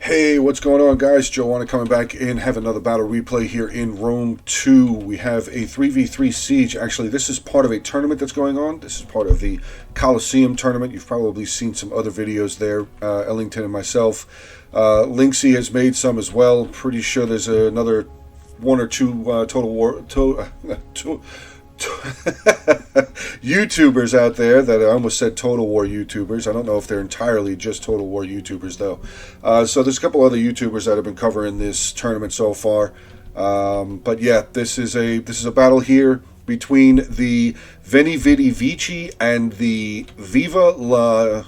Hey, what's going on, guys? Joanna coming back in, have another battle replay here in Rome 2. We have a 3v3 siege. Actually, this is part of a tournament that's going on. This is part of the Colosseum tournament. You've probably seen some other videos there, Ellington and myself. Linksy has made some as well. Pretty sure there's another one or two YouTubers out there that I almost said Total War YouTubers. I don't know if they're entirely just Total War YouTubers though. So there's a couple other YouTubers that have been covering this tournament so far. But yeah, this is a battle here between the Veni Vidi Vici and the Viva la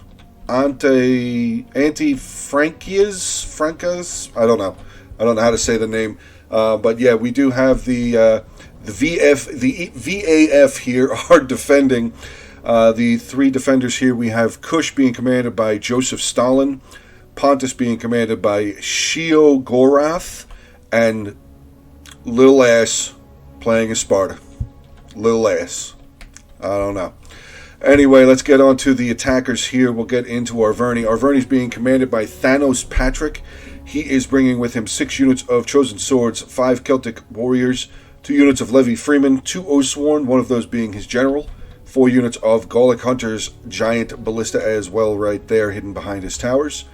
Francas. I don't know how to say the name. But yeah, we do have the VAF here are defending. The three defenders here, we have Kush being commanded by Joseph Stalin, Pontus being commanded by Shio Gorath, and Lil Ass playing as Sparta. Lil Ass. I don't know. Anyway, let's get on to the attackers here. We'll get into Arverni. Arverni's being commanded by Thanos Patrick. He is bringing with him 6 units of Chosen Swords, 5 Celtic Warriors, 2 units of Levi Freeman, 2 Oathsworn, one of those being his general, 4 units of Gallic Hunter's giant ballista as well right there hidden behind his towers.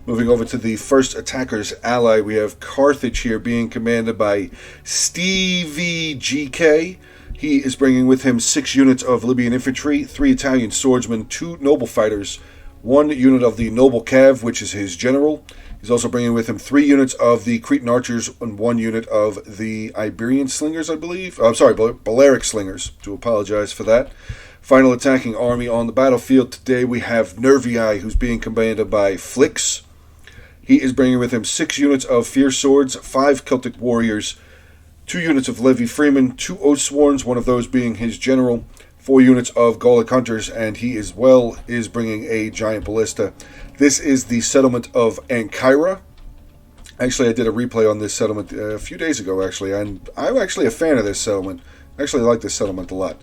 Moving over to the first attacker's ally, we have Carthage here being commanded by Stevie GK. He is bringing with him 6 units of Libyan infantry, 3 Italian swordsmen, 2 noble fighters, 1 unit of the noble cav, which is his general. He's also bringing with him 3 units of the Cretan archers and 1 unit of the Iberian slingers, I believe. I'm sorry, Balearic slingers. Do apologize for that. Final attacking army on the battlefield today, we have Nervii, who's being commanded by Flix. He is bringing with him 6 units of Fierce Swords, 5 Celtic Warriors, 2 units of Levi Freeman, 2 Oathsworns, one of those being his general, 4 units of Gallic Hunters, and he as well is bringing a giant ballista. This is the settlement of Ancyra. Actually, I did a replay on this settlement a few days ago, actually, and I'm actually a fan of this settlement. I actually like this settlement a lot.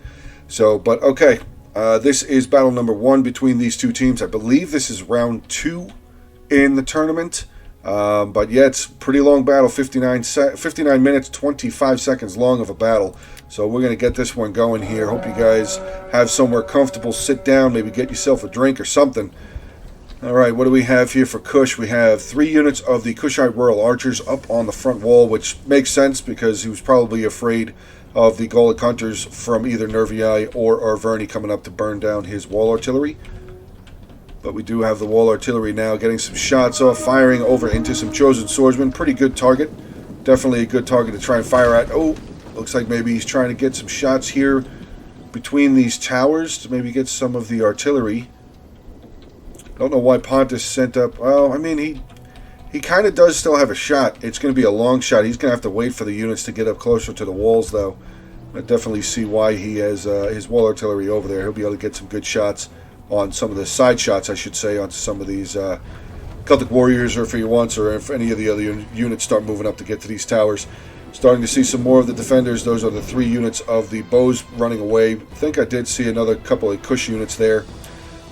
So, but okay, this is battle number 1 between these two teams. I believe this is round 2 in the tournament. But yeah, it's a pretty long battle, 59 minutes, 25 seconds long of a battle. So we're going to get this one going here. Hope you guys have somewhere comfortable, sit down, maybe get yourself a drink or something. Alright, what do we have here for Kush? We have 3 units of the Kushite Royal Archers up on the front wall, which makes sense because he was probably afraid of the Gallic Hunters from either Nervii or Arverni coming up to burn down his wall artillery. But we do have the wall artillery now getting some shots off, firing over into some Chosen Swordsmen. Pretty good target. Definitely a good target to try and fire at. Oh, looks like maybe he's trying to get some shots here between these towers to maybe get some of the artillery. Don't know why Pontus sent up. Well, I mean, he kind of does still have a shot. It's going to be a long shot. He's going to have to wait for the units to get up closer to the walls, though. I definitely see why he has his wall artillery over there. He'll be able to get some good shots on some of the side shots, I should say, onto some of these Celtic Warriors, or if he wants, or if any of the other units start moving up to get to these towers. Starting to see some more of the defenders. Those are the 3 units of the bows running away. I think I did see another couple of Kush units there.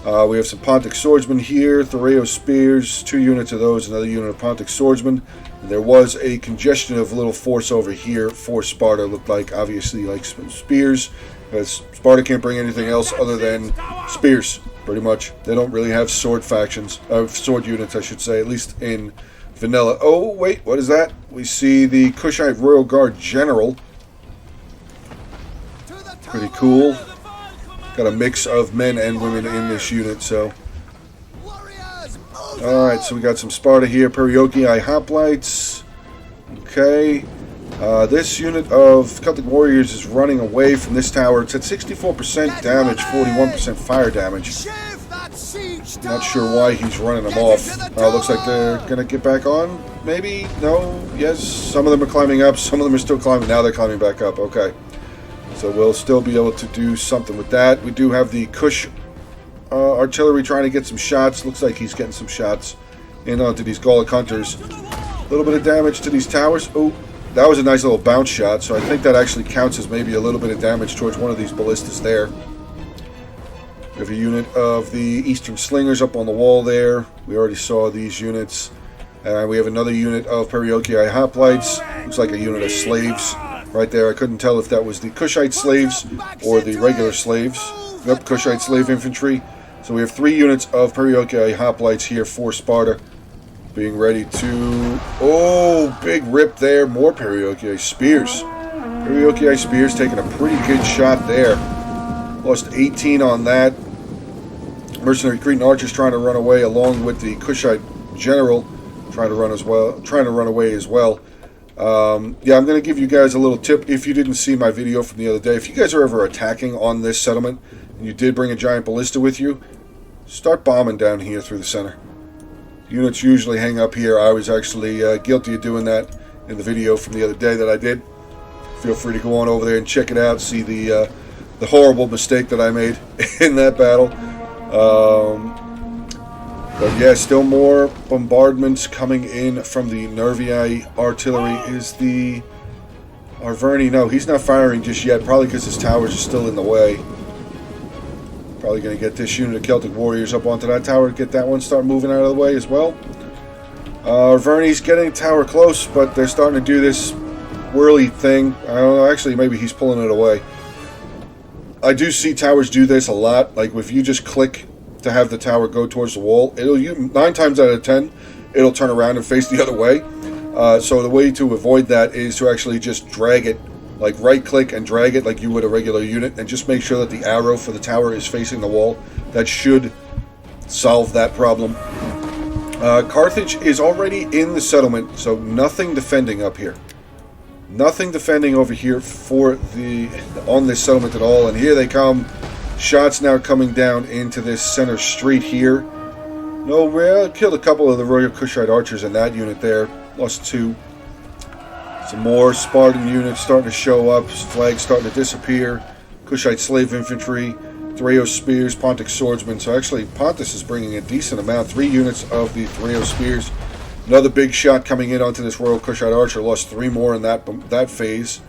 We have some Pontic Swordsmen here, Thoreo Spears, 2 units of those, another unit of Pontic Swordsmen. And there was a congestion of little force over here for Sparta. Looked like, obviously, like spears. Sparta can't bring anything else other than spears, pretty much. They don't really have sword factions, sword units, I should say, at least in vanilla. Oh, wait, what is that? We see the Kushite Royal Guard General. Pretty cool. Got a mix of men and women in this unit, so. Alright, so we got some Sparta here. Periokii Hoplites. Okay. This unit of Celtic Warriors is running away from this tower. It's at 64% damage, 41% fire damage. Not sure why he's running them off. Looks like they're going to get back on. Maybe? No? Yes? Some of them are climbing up. Some of them are still climbing. Now they're climbing back up. Okay. So we'll still be able to do something with that. We do have the Kush artillery trying to get some shots. Looks like he's getting some shots in onto these Gallic Hunters. A little bit of damage to these towers. Oh, that was a nice little bounce shot. So I think that actually counts as maybe a little bit of damage towards one of these ballistas there. We have a unit of the Eastern Slingers up on the wall there. We already saw these units. We have another unit of Periokii Hoplites. Looks like a unit of slaves right there. I couldn't tell if that was the Kushite slaves or the regular slaves. Yep, Kushite slave infantry. So we have 3 units of Periokii Hoplites here for Sparta. Being ready to... Oh, big rip there. More Periokii spears. Periokii spears taking a pretty good shot there. Lost 18 on that. Mercenary Cretan archers trying to run away along with the Kushite general. Trying to run away as well. Yeah, I'm going to give you guys a little tip. If you didn't see my video from the other day, if you guys are ever attacking on this settlement, and you did bring a giant ballista with you, start bombing down here through the center. Units usually hang up here. I was actually guilty of doing that in the video from the other day that I did. Feel free to go on over there and check it out. See the horrible mistake that I made in that battle. But yeah, still more bombardments coming in from the Nervii artillery. Is the Arverni? No, he's not firing just yet, probably because his towers are still in the way. Probably going to get this unit of Celtic warriors up onto that tower to get that one start moving out of the way as well. Arverni's getting a tower close, but they're starting to do this whirly thing. I don't know, actually maybe he's pulling it away. I do see towers do this a lot. Like if you just click to have the tower go towards the wall, 9 times out of 10 it'll turn around and face the other way. So the way to avoid that is to actually just drag it, like right click and drag it like you would a regular unit, and just make sure that the arrow for the tower is facing the wall. That should solve that problem. Carthage is already in the settlement, so nothing defending up here. Nothing defending over here on this settlement at all, and here they come. Shots now coming down into this center street here. No, well, killed a couple of the Royal Kushite archers in that unit there. Lost 2. Some more Spartan units starting to show up. Flags starting to disappear. Kushite slave infantry. Thraeos spears, Pontic swordsmen. So actually Pontus is bringing a decent amount. 3 units of the Thraeos spears. Another big shot coming in onto this Royal Kushite archer. Lost 3 more in that phase.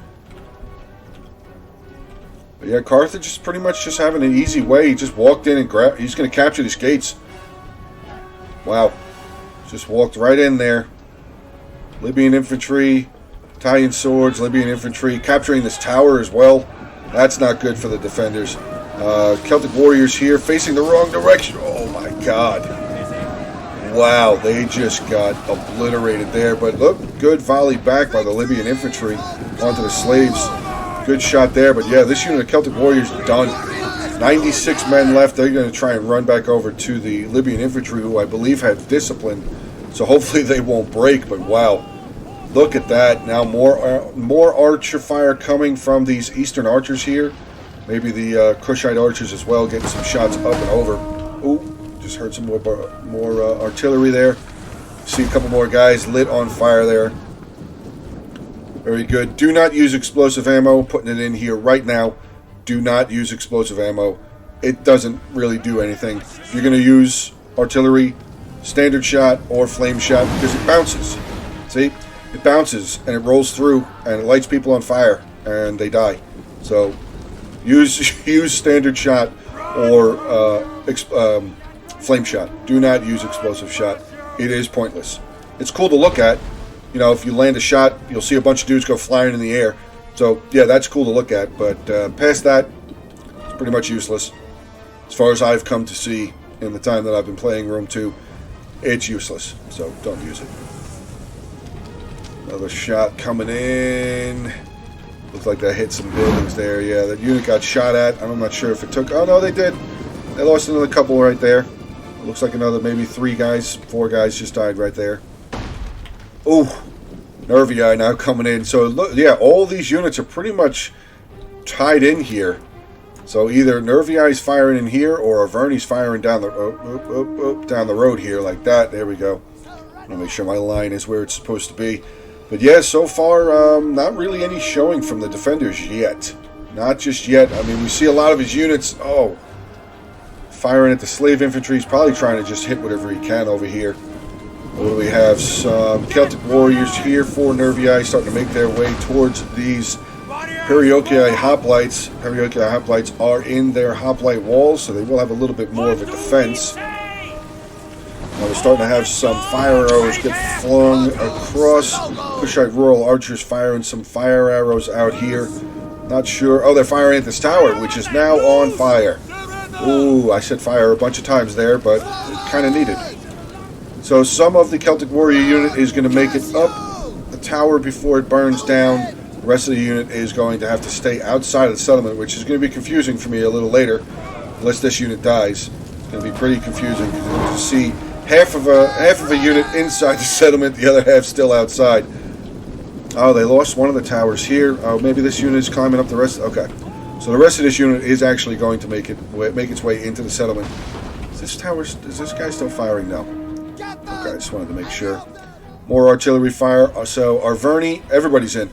But yeah, Carthage is pretty much just having an easy way. He just walked in and grabbed. He's going to capture these gates. Wow. Just walked right in there. Libyan infantry, Italian swords, Libyan infantry. Capturing this tower as well. That's not good for the defenders. Celtic warriors here facing the wrong direction. Oh my god. Wow, they just got obliterated there. But look, good volley back by the Libyan infantry onto the slaves. Good shot there, but yeah, this unit of Celtic warriors is done. 96 men left. They're going to try and run back over to the Libyan infantry, who I believe have discipline, so hopefully they won't break. But wow, look at that. Now more archer fire coming from these eastern archers here. Maybe the Kushite archers as well, getting some shots up and over. Ooh, just heard some more artillery there. See a couple more guys lit on fire there. Very good. Do not use explosive ammo. Putting it in here right now. Do not use explosive ammo. It doesn't really do anything. If you're going to use artillery, standard shot or flame shot, because it bounces. See? It bounces and it rolls through and it lights people on fire and they die. So use standard shot or flame shot. Do not use explosive shot. It is pointless. It's cool to look at. You know, if you land a shot, you'll see a bunch of dudes go flying in the air. So, yeah, that's cool to look at. But past that, it's pretty much useless. As far as I've come to see in the time that I've been playing Rome 2, it's useless. So, don't use it. Another shot coming in. Looks like that hit some buildings there. Yeah, that unit got shot at. I'm not sure if it took... Oh, no, they did. They lost another couple right there. Looks like another maybe 4 guys just died right there. Oh, Nervii now coming in. So, look, yeah, all these units are pretty much tied in here. So, either Nervii's firing in here or Arverni's firing down the down the road here like that. There we go. Let me make sure my line is where it's supposed to be. But, yeah, so far, not really any showing from the defenders yet. Not just yet. I mean, we see a lot of his units, firing at the slave infantry. He's probably trying to just hit whatever he can over here. What do we have? Some Celtic warriors here for Nervii starting to make their way towards these Periokii hoplites. Periokii hoplites are in their hoplite walls, so they will have a little bit more of a defense. Now we're starting to have some fire arrows get flung across. Kushite Rural Archers firing some fire arrows out here. Not sure. Oh, they're firing at this tower, which is now on fire. Ooh, I said fire a bunch of times there, but kind of needed. So some of the Celtic Warrior unit is going to make it up the tower before it burns down. The rest of the unit is going to have to stay outside of the settlement, which is going to be confusing for me a little later, unless this unit dies. It's going to be pretty confusing. You're going to see half of a unit inside the settlement, the other half still outside. Oh, they lost one of the towers here. Oh, maybe this unit is climbing up the rest. Okay, so the rest of this unit is actually going to make its way into the settlement. Is this guy still firing? No. Okay, I just wanted to make sure. More artillery fire. So Arverni, everybody's in.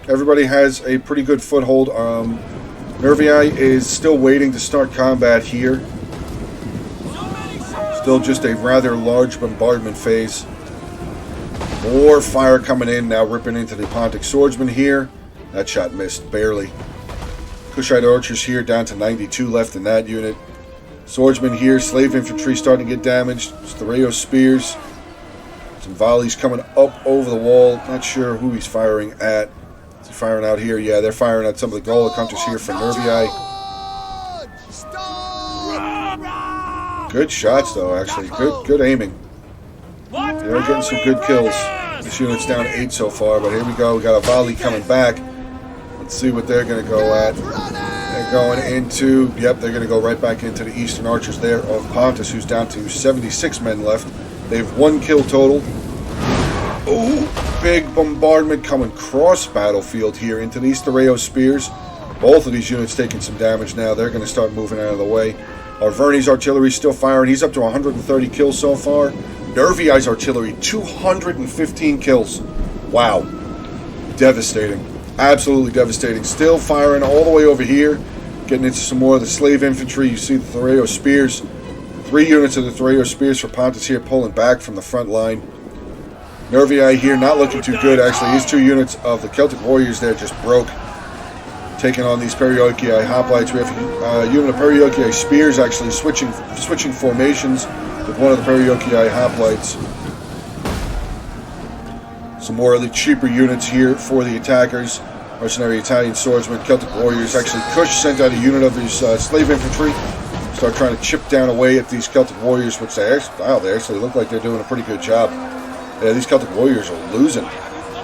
Everybody has a pretty good foothold. Nervii is still waiting to start combat here. Still just a rather large bombardment phase. More fire coming in now, ripping into the Pontic Swordsman here. That shot missed, barely. Kushite Archers here, down to 92 left in that unit. Swordsman here, Slave Infantry starting to get damaged. Thoreo Spears. Some volleys coming up over the wall. Not sure who he's firing at. Is he firing out here? Yeah, they're firing at some of the Gaulic Hunters here from Nervii. Good shots, though, actually. Good aiming. They're getting some good kills. This unit's down to 8 so far, but here we go. We got a volley coming back. Let's see what they're going to go at. They're going into, yep, they're going to go right back into the Eastern Archers there of Pontus, who's down to 76 men left. They have 1 kill total. Ooh, big bombardment coming cross battlefield here into these Thoreo Spears. Both of these units taking some damage now. They're going to start moving out of the way. Arverni's artillery still firing. He's up to 130 kills so far. Nervii's artillery, 215 kills. Wow. Devastating. Absolutely devastating. Still firing all the way over here. Getting into some more of the Slave Infantry. You see the Thoreo Spears. 3 units of the Thoreo Spears for Pontus here pulling back from the front line. Nervii here not looking too good, actually. His 2 units of the Celtic Warriors there just broke. Taking on these Periokii Hoplites. We have a unit of Periokii Spears actually switching formations with one of the Periokii Hoplites. Some more of the cheaper units here for the attackers. Mercenary Italian Swordsmen, Celtic Warriors. Actually, Kush sent out a unit of his Slave Infantry. Start trying to chip down away at these Celtic Warriors, which they actually look like they're doing a pretty good job. Yeah, these Celtic Warriors are losing.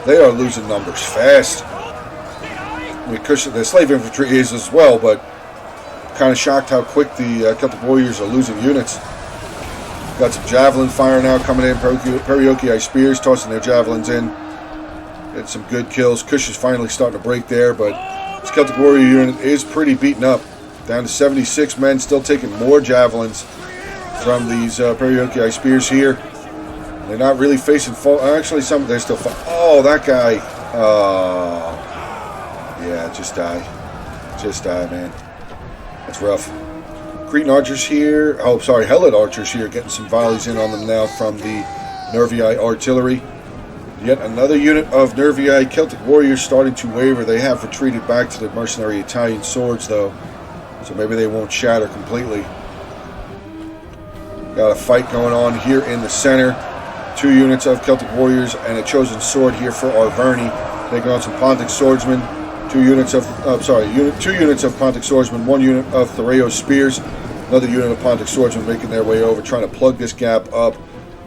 They are losing numbers fast. I mean, Kush, the Slave Infantry is as well, but kind of shocked how quick the Celtic Warriors are losing units. Got some javelin fire now coming in. Periokii Spears tossing their javelins in. Get some good kills. Kush is finally starting to break there, but this Celtic Warrior unit is pretty beaten up. Down to 76 men, still taking more javelins from these Periokii Spears here. They're not really facing actually, some they're still oh, that guy. Yeah, just die. Just die, man. That's rough. Cretan Archers here. Oh, sorry, Helid Archers here, getting some volleys in on them now from the Nervii Artillery. Yet another unit of Nervii Celtic Warriors starting to waver. They have retreated back to the mercenary Italian swords, though, so maybe they won't shatter completely. Got a fight going on here in the center. 2 units of Celtic Warriors and a chosen sword here for Arverni. Taking on some Pontic Swordsmen. 2 units of Pontic Swordsmen, 1 unit of Thoreo Spears, another unit of Pontic Swordsmen making their way over, trying to plug this gap up.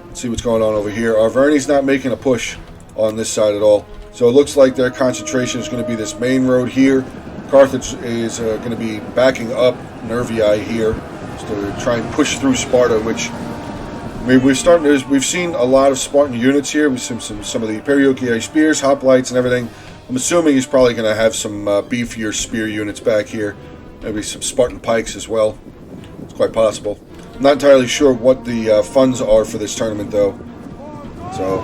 Let's see what's going on over here. Arverni's not making a push on this side at all. So it looks like their concentration is going to be this main road here. Carthage is going to be backing up Nervii here to try and push through Sparta, which I mean, we've seen a lot of Spartan units here. We've seen some of the Periokii Spears, Hoplites, and everything. I'm assuming he's probably going to have some beefier spear units back here. Maybe some Spartan pikes as well. It's quite possible. I'm not entirely sure what the funds are for this tournament, though. So,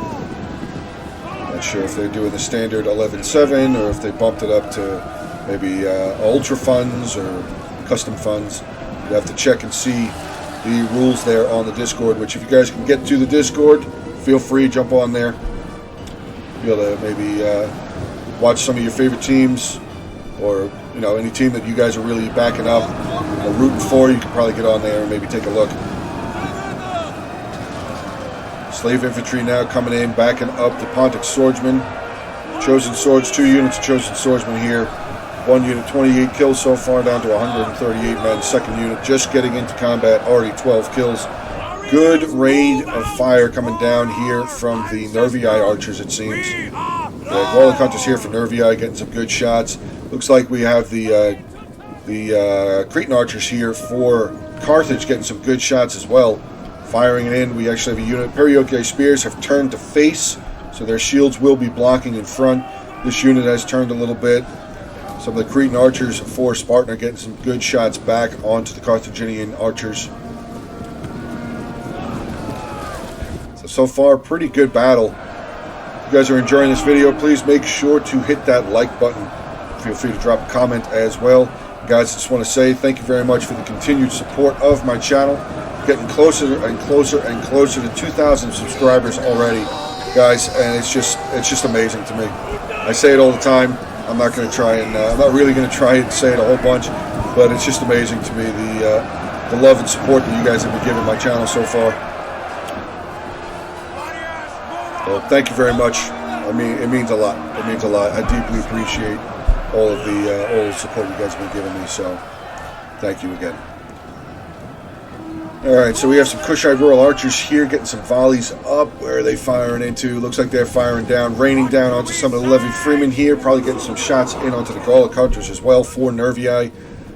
not sure if they're doing the standard 11-7 or if they bumped it up to maybe ultra funds or custom funds. You have to check and see the rules there on the Discord, which if you guys can get to the Discord, feel free, jump on there. Be able to maybe watch some of your favorite teams, or any team that you guys are really backing up or rooting for. You can probably get on there and maybe take a look. Slave infantry now coming in, backing up the Pontic swordsmen. Chosen swords, 2 units of chosen swordsmen here. 1 unit, 28 kills so far, down to 138 men. Second unit just getting into combat, already 12 kills. Good rain of fire coming down here from the Nervii archers, it seems. The Gallic hunters here for Nervii getting some good shots. Looks like we have the Cretan archers here for Carthage getting some good shots as well. Firing it in. We actually have a unit. Perioci spears have turned to face, so their shields will be blocking in front. This unit has turned a little bit. Some of the Cretan archers for Spartan are getting some good shots back onto the Carthaginian archers. So far, pretty good battle. If you guys are enjoying this video, please make sure to hit that like button. Feel free to drop a comment as well. Guys, I just want to say thank you very much for the continued support of my channel. Getting closer and closer and closer to 2,000 subscribers already, guys, and it's just amazing to me. I say it all the time. I'm not going to try and I'm not really going to try and say it a whole bunch, but it's just amazing to me the love and support that you guys have been giving my channel so far. Well, thank you very much. I mean, it means a lot. It means a lot. I deeply appreciate all the support you guys have been giving me. So, thank you again. All right, so we have some Kushite rural archers here getting some volleys up. Where are they firing into? Looks like they're firing down, raining down onto some of the Levy Freemen here. Probably getting some shots in onto the Gallic hunters as well for Nervii.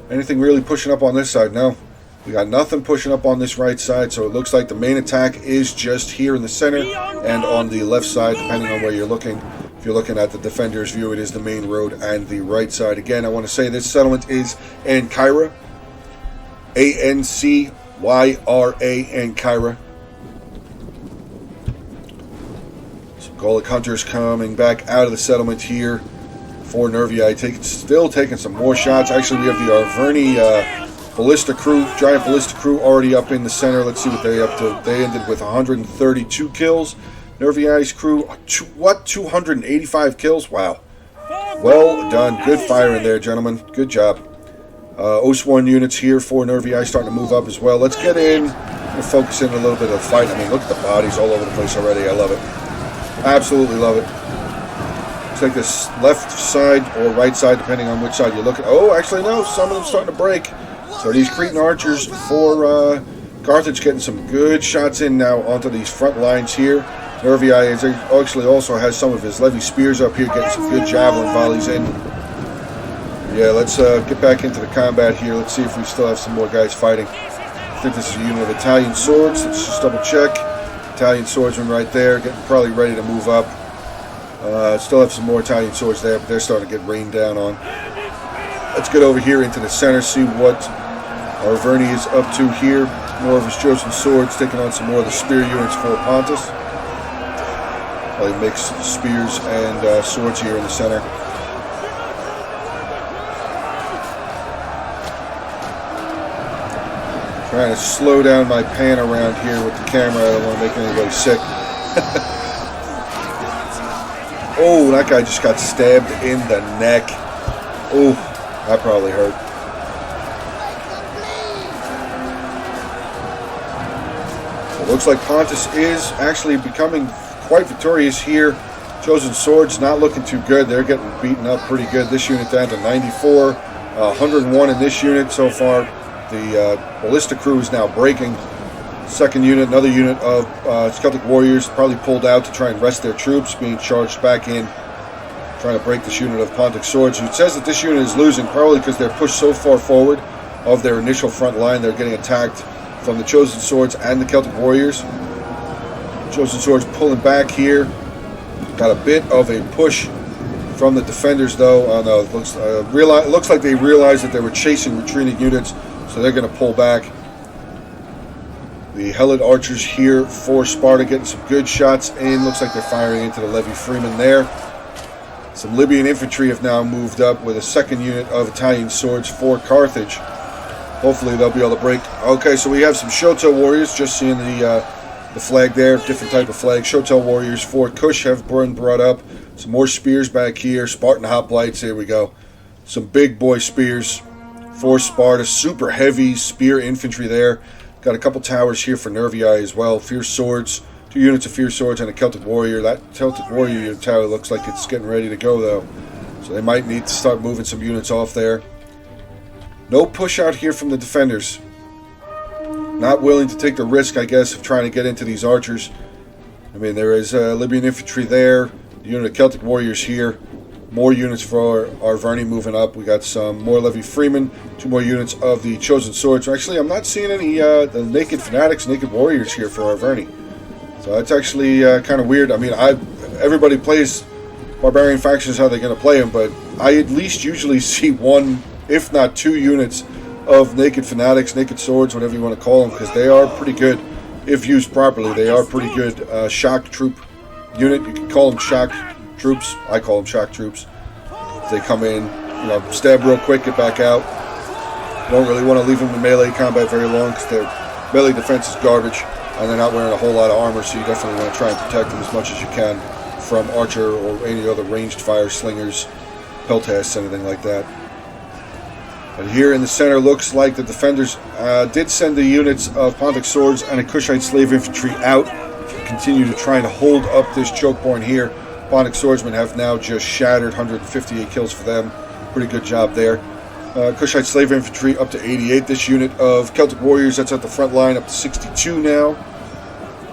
Anything really pushing up on this side? No. We got nothing pushing up on this right side, so it looks like the main attack is just here in the center and on the left side, depending on where you're looking. If you're looking at the defender's view, it is the main road and the right side. Again, I want to say this settlement is Ancyra. Ancyra, Ancyra. Some Gallic hunters coming back out of the settlement here for Nervii. Still taking some more shots. Actually, we have the Arverni ballista crew, giant ballista crew already up in the center. Let's see what they're up to. They ended with 132 kills. Nervii's crew, 285 kills? Wow. Well done. Good fire in there, gentlemen. Good job. Oathsworn units here for Nervii starting to move up as well. Let's get in and focus in a little bit of the fight. I mean, look at the bodies all over the place already. I love it. Absolutely love it. Looks like this left side or right side, depending on which side you're looking. Oh, actually, no. Some of them starting to break. So these Cretan archers for Carthage getting some good shots in now onto these front lines here. Nervii actually also has some of his Levy spears up here, getting some good javelin volleys in. Yeah, let's get back into the combat here. Let's see if we still have some more guys fighting. I think this is a unit of Italian swords. Let's just double check. Italian swordsmen right there, getting probably ready to move up. Still have some more Italian swords there, but they're starting to get rained down on. Let's get over here into the center, see what Arverni is up to here. More of his chosen swords, taking on some more of the spear units for Pontus. Probably mix spears and swords here in the center. Trying to slow down my pan around here with the camera. I don't want to make anybody sick. Oh, that guy just got stabbed in the neck. Oh, that probably hurt. It looks like Pontus is actually becoming quite victorious here. Chosen swords not looking too good. They're getting beaten up pretty good. This unit down to 94. 101 in this unit so far. The ballista crew is now breaking. Second unit, another unit of Celtic warriors probably pulled out to try and rest their troops, being charged back in, trying to break this unit of Pontic swords. It says that this unit is losing probably because they're pushed so far forward of their initial front line. They're getting attacked from the chosen swords and the Celtic warriors. Chosen swords pulling back here. Got a bit of a push from the defenders, though. Oh no, it looks like they realized that they were chasing retreating units, so they're going to pull back. The Helid archers here for Sparta getting some good shots in. Looks like they're firing into the Levy Freemen there. Some Libyan infantry have now moved up with a second unit of Italian swords for Carthage. Hopefully they'll be able to break. Okay, so we have some Shoto warriors. Just seeing the flag there, different type of flag. Shoto warriors for Kush have been brought up. Some more spears back here. Spartan hoplites. Here we go. Some big boy spears for Sparta. Super heavy spear infantry there. Got a couple towers here for Nervii as well. Fierce swords. 2 units of Fierce Swords and a Celtic Warrior. That Celtic Warrior tower looks like it's getting ready to go, though. So they might need to start moving some units off there. No push out here from the defenders. Not willing to take the risk, I guess, of trying to get into these archers. I mean, there is Libyan infantry there. The unit of Celtic Warriors here. More units for Arverni moving up. We got some more Levy Freemen. 2 more units of the Chosen Swords. Actually, I'm not seeing any the Naked Fanatics, Naked Warriors here for Arverni. So that's actually kind of weird. I mean, everybody plays Barbarian factions how they're going to play them, but I at least usually see 1, if not 2 units of Naked Fanatics, Naked Swords, whatever you want to call them, because they are pretty good if used properly. They are pretty good shock troop unit. You can call them shock troops. I call them shock troops. They come in, you know, stab real quick, get back out. You don't really want to leave them in melee combat very long because their melee defense is garbage and they're not wearing a whole lot of armor, so you definitely want to try and protect them as much as you can from archer or any other ranged fire slingers, peltasts, anything like that. But here in the center, looks like the defenders did send the units of Pontic Swords and a Kushite Slave Infantry out to continue to try and hold up this choke point here. Pontic Swordsmen have now just shattered, 158 kills for them. Pretty good job there. Kushite Slave Infantry up to 88. This unit of Celtic Warriors that's at the front line up to 62 now.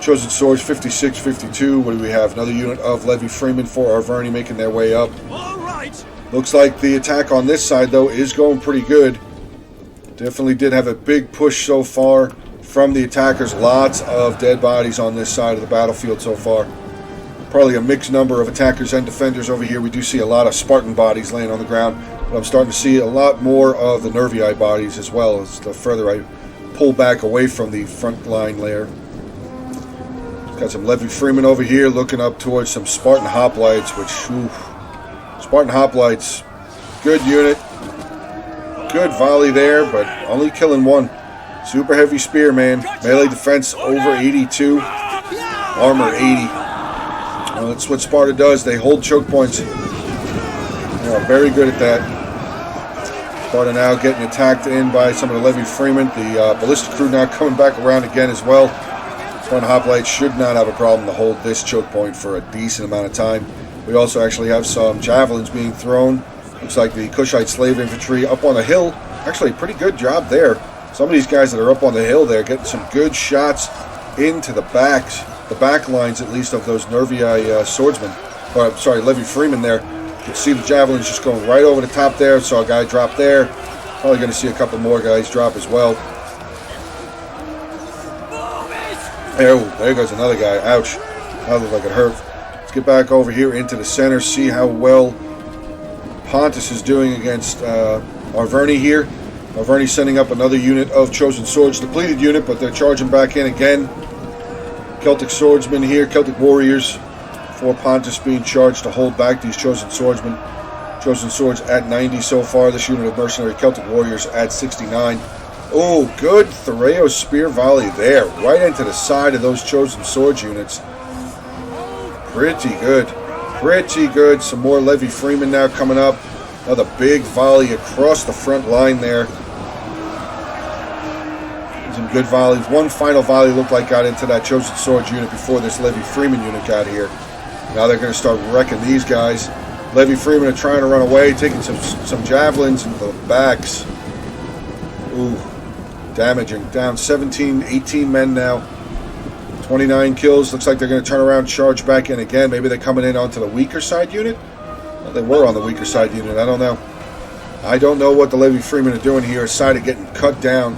Chosen Swords 56, 52. What do we have? Another unit of Levy Freemen for Arverni making their way up. All right. Looks like the attack on this side, though, is going pretty good. Definitely did have a big push so far from the attackers. Lots of dead bodies on this side of the battlefield so far. Probably a mixed number of attackers and defenders over here. We do see a lot of Spartan bodies laying on the ground, but I'm starting to see a lot more of the Nervii bodies as well as the further I pull back away from the front line layer. Got some Levy Freemen over here looking up towards some Spartan Hoplites, which, Spartan Hoplites, good unit. Good volley there, but only killing 1. Super heavy spear, man. Melee defense over 82. Armor 80. That's what Sparta does. They hold choke points. They are very good at that. Sparta now getting attacked in by some of the Levy Freemen. The ballistic crew now coming back around again as well. Spartan Hoplites should not have a problem to hold this choke point for a decent amount of time. We also actually have some javelins being thrown. Looks like the Kushite Slave Infantry up on the hill. Actually, pretty good job there. Some of these guys that are up on the hill there getting some good shots into the backs. The back lines, at least, of those Nervii swordsmen, or sorry, Levy Freemen there. You can see the javelins just going right over the top there. Saw a guy drop there. Probably going to see a couple more guys drop as well. There goes another guy. Ouch. That looked like it hurt. Let's get back over here into the center, see how well Pontus is doing against Arverni here. Arverni sending up another unit of Chosen Swords. Depleted unit, but they're charging back in again. Celtic Swordsmen here, Celtic Warriors for Pontus being charged to hold back these Chosen Swordsmen. Chosen Swords at 90 so far. This unit of Mercenary Celtic Warriors at 69. Oh, good Thereo Spear Volley there, right into the side of those Chosen Swords units. Pretty good. Pretty good. Some more Levy Freemen now coming up. Another big volley across the front line there. Some good volleys. One final volley looked like got into that Chosen Swords unit before this Levy Freeman unit got here. Now they're going to start wrecking these guys. Levy Freeman are trying to run away, taking some javelins into the backs. Ooh, damaging. Down 17, 18 men now. 29 kills. Looks like they're going to turn around, charge back in again. Maybe they're coming in onto the weaker side unit? Well, they were on the weaker side unit. I don't know. I don't know what the Levy Freemen are doing here aside of getting cut down.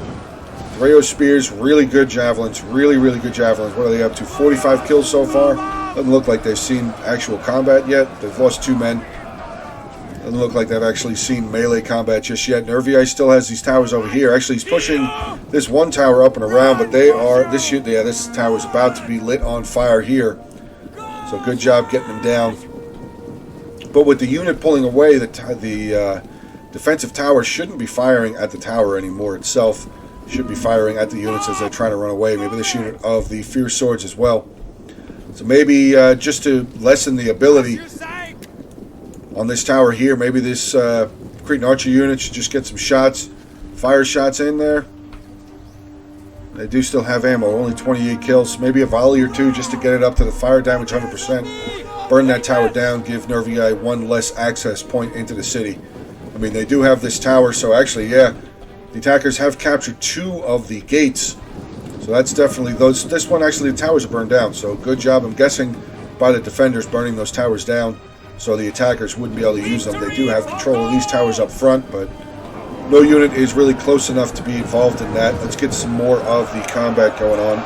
Thereo Spears, really good javelins. Really, really good javelins. What are they up to? 45 kills so far. Doesn't look like they've seen actual combat yet. They've lost 2 men. Doesn't look like they've actually seen melee combat just yet. Nervii still has these towers over here. Actually, he's pushing this one tower up and around, but they are this tower is about to be lit on fire here. So good job getting them down. But with the unit pulling away, the defensive tower shouldn't be firing at the tower anymore itself. Should be firing at the units as they're trying to run away. Maybe this unit of the Fierce Swords as well. So maybe just to lessen the ability on this tower here, maybe this Cretan Archer unit should just get some shots, fire shots in there. They do still have ammo, only 28 kills. Maybe a volley or two just to get it up to the fire damage 100%. Burn that tower down, give Nervii one less access point into the city. I mean, they do have this tower, so actually, yeah, the attackers have captured 2 of the gates. So that's definitely those. This one, actually, the towers are burned down. So good job, I'm guessing, by the defenders burning those towers down so the attackers wouldn't be able to use them. They do have control of these towers up front, but no unit is really close enough to be involved in that. Let's get some more of the combat going on.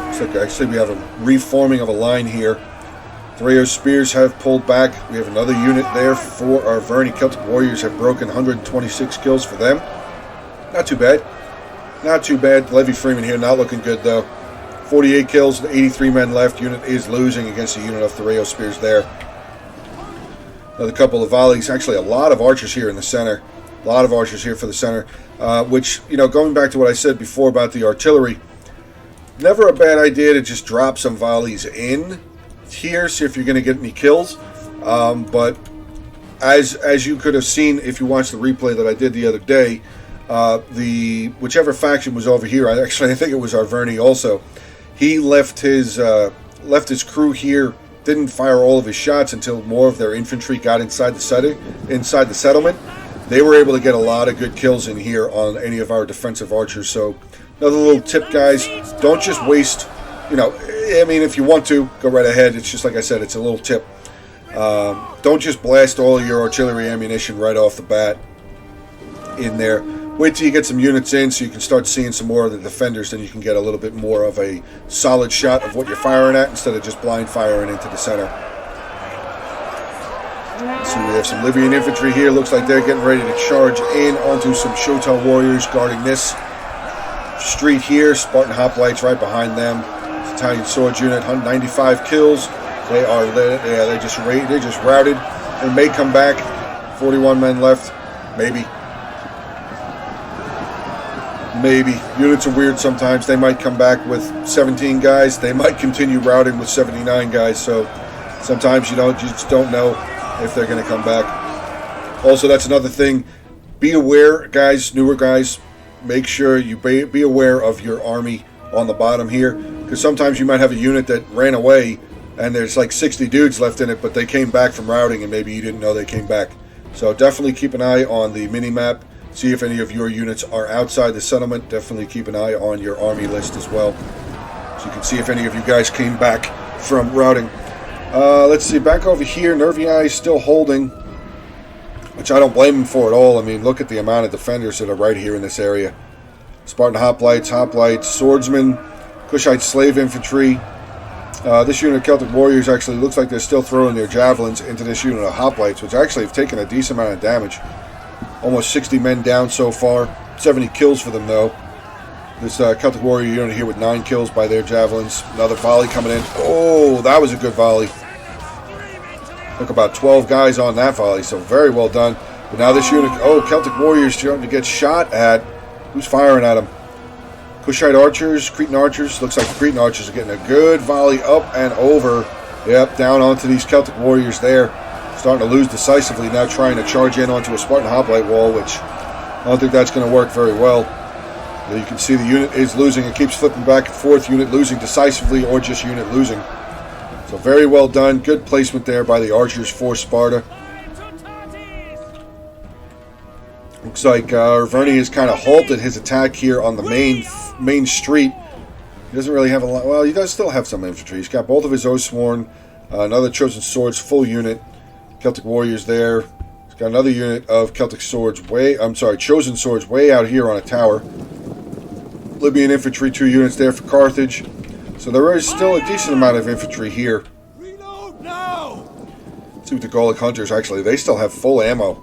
Looks like actually we have a reforming of a line here. Threo Spears have pulled back. We have another unit there for our Verni. Celtic Warriors have broken 126 kills for them. Not too bad. Not too bad. Levy Freeman here, not looking good though. 48 kills, 83 men left. Unit is losing against a unit of Threo Spears there. Another couple of volleys. Actually, a lot of archers here in the center. A lot of archers here for the center. Which, you know, going back to what I said before about the artillery, never a bad idea to just drop some volleys in here, see if you're going to get any kills. But as you could have seen if you watched the replay that I did the other day, the whichever faction was over here, I think it was our Verni also, he left his crew here, didn't fire all of his shots until more of their infantry got inside the settlement. They were able to get a lot of good kills in here on any of our defensive archers. So another little tip, guys, don't just waste, you know, I mean, if you want to, go right ahead. It's just like I said, it's a little tip. Don't just blast all your artillery ammunition right off the bat in there. Wait till you get some units in so you can start seeing some more of the defenders, then you can get a little bit more of a solid shot of what you're firing at instead of just blind firing into the center. So we have some Livian infantry here. Looks like they're getting ready to charge in onto some Shotel warriors guarding this street here. Spartan hoplites right behind them. Italian Swords unit, 195 kills. They just routed. They may come back. 41 men left. Maybe. Units are weird sometimes. They might come back with 17 guys. They might continue routing with 79 guys. So sometimes you just don't know if they're going to come back. Also, that's another thing. Be aware, guys, newer guys. Make sure you be aware of your army on the bottom here, because sometimes you might have a unit that ran away and there's like 60 dudes left in it, but they came back from routing and maybe you didn't know they came back. So definitely keep an eye on the mini-map. See if any of your units are outside the settlement. Definitely keep an eye on your army list as well, so you can see if any of you guys came back from routing. Let's see, back over here, Nervii is still holding, which I don't blame him for at all. I mean, look at the amount of defenders that are right here in this area. Spartan hoplites, swordsmen, Kushite slave infantry. This unit of Celtic warriors actually looks like they're still throwing their javelins into this unit of hoplites, which actually have taken a decent amount of damage. Almost 60 men down so far. 70 kills for them, though. This Celtic warrior unit here with 9 kills by their javelins. Another volley coming in. Oh, that was a good volley. Look, about 12 guys on that volley, so very well done. But now this unit, Celtic warriors starting to get shot at. Who's firing at them? Kushite archers, Cretan archers. Looks like the Cretan archers are getting a good volley up and over. Yep, down onto these Celtic warriors there. Starting to lose decisively, now trying to charge in onto a Spartan hoplite wall, which I don't think that's going to work very well. You can see the unit is losing. It keeps flipping back and forth. Unit losing decisively or just unit losing. So very well done. Good placement there by the archers for Sparta. Looks like Verni has kind of halted his attack here on the main street. He doesn't really have a lot. Well, he does still have some infantry. He's got both of his Oathsworn, another Chosen Swords full unit. Celtic warriors there. He's got another unit of Celtic Swords Chosen Swords way out here on a tower. Libyan infantry, 2 units there for Carthage. So there is still a decent amount of infantry here. Reload now. Let's see what the Gallic hunters, actually, they still have full ammo.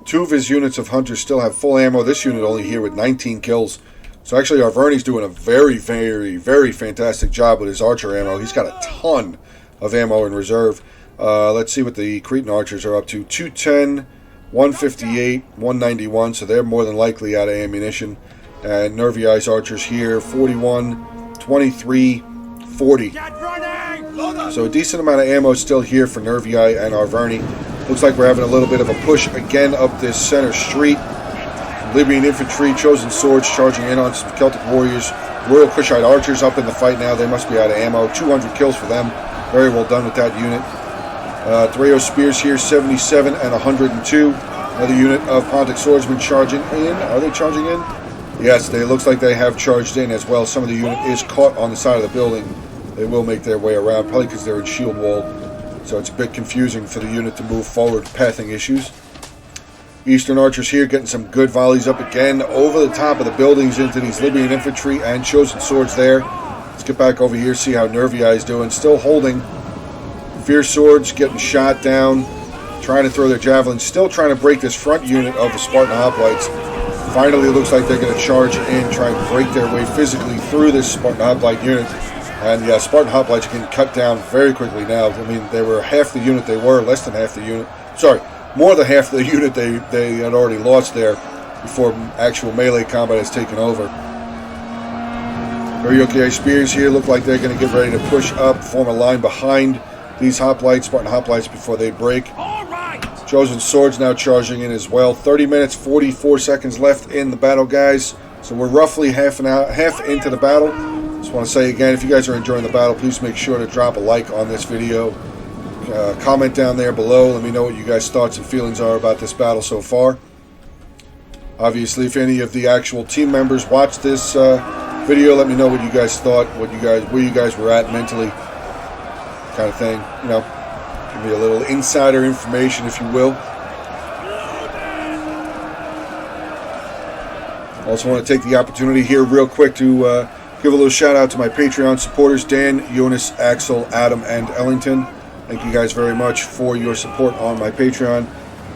2 of his units of hunters still have full ammo. This unit only here with 19 kills. So actually our Verni's doing a very, very, very fantastic job with his archer ammo. He's got a ton of ammo in reserve. Let's see what the Cretan archers are up to. 210, 158, 191. So they're more than likely out of ammunition. And Nervii's archers here, 41, 23, 40. Get running! Load up! So a decent amount of ammo still here for Nervii and Arverni. Looks like we're having a little bit of a push again up this center street. Libyan infantry, chosen swords charging in on some Celtic warriors. Royal Kushite archers up in the fight now. They must be out of ammo. 200 kills for them. Very well done with that unit. Threo spears here, 77 and 102. Another unit of Pontic swordsmen charging in. Are they charging in? Yes, it looks like they have charged in as well. Some of the unit is caught on the side of the building. They will make their way around, probably because they're in shield wall. So it's a bit confusing for the unit to move forward, pathing issues. Eastern archers here getting some good volleys up again over the top of the buildings into these Libyan infantry and chosen swords there. Let's get back over here, see how Nervii is doing. Still holding. Fierce swords getting shot down, trying to throw their javelins, still trying to break this front unit of the Spartan hoplites. Finally, it looks like they're going to charge in, try and break their way physically through this Spartan hoplite unit. And yeah, Spartan hoplites are getting cut down very quickly now. I mean, they were half the unit they were, less than half the unit. Sorry, more than half the unit they had already lost there before actual melee combat has taken over. Ariochii spears here look like they're going to get ready to push up, form a line behind these hoplites, Spartan hoplites, before they break. All right! Chosen swords now charging in as well. 30 minutes, 44 seconds left in the battle, guys. So we're roughly half into the battle. Just want to say again, if you guys are enjoying the battle, please make sure to drop a like on this video. Comment down there below. Let me know what you guys' thoughts and feelings are about this battle so far. Obviously, if any of the actual team members watched this video, let me know what you guys thought, where you guys were at mentally, kind of thing. You know, give me a little insider information, if you will. Also want to take the opportunity here real quick to give a little shout out to my Patreon supporters, Dan, Jonas, Axel, Adam, and Ellington. Thank you guys very much for your support on my Patreon.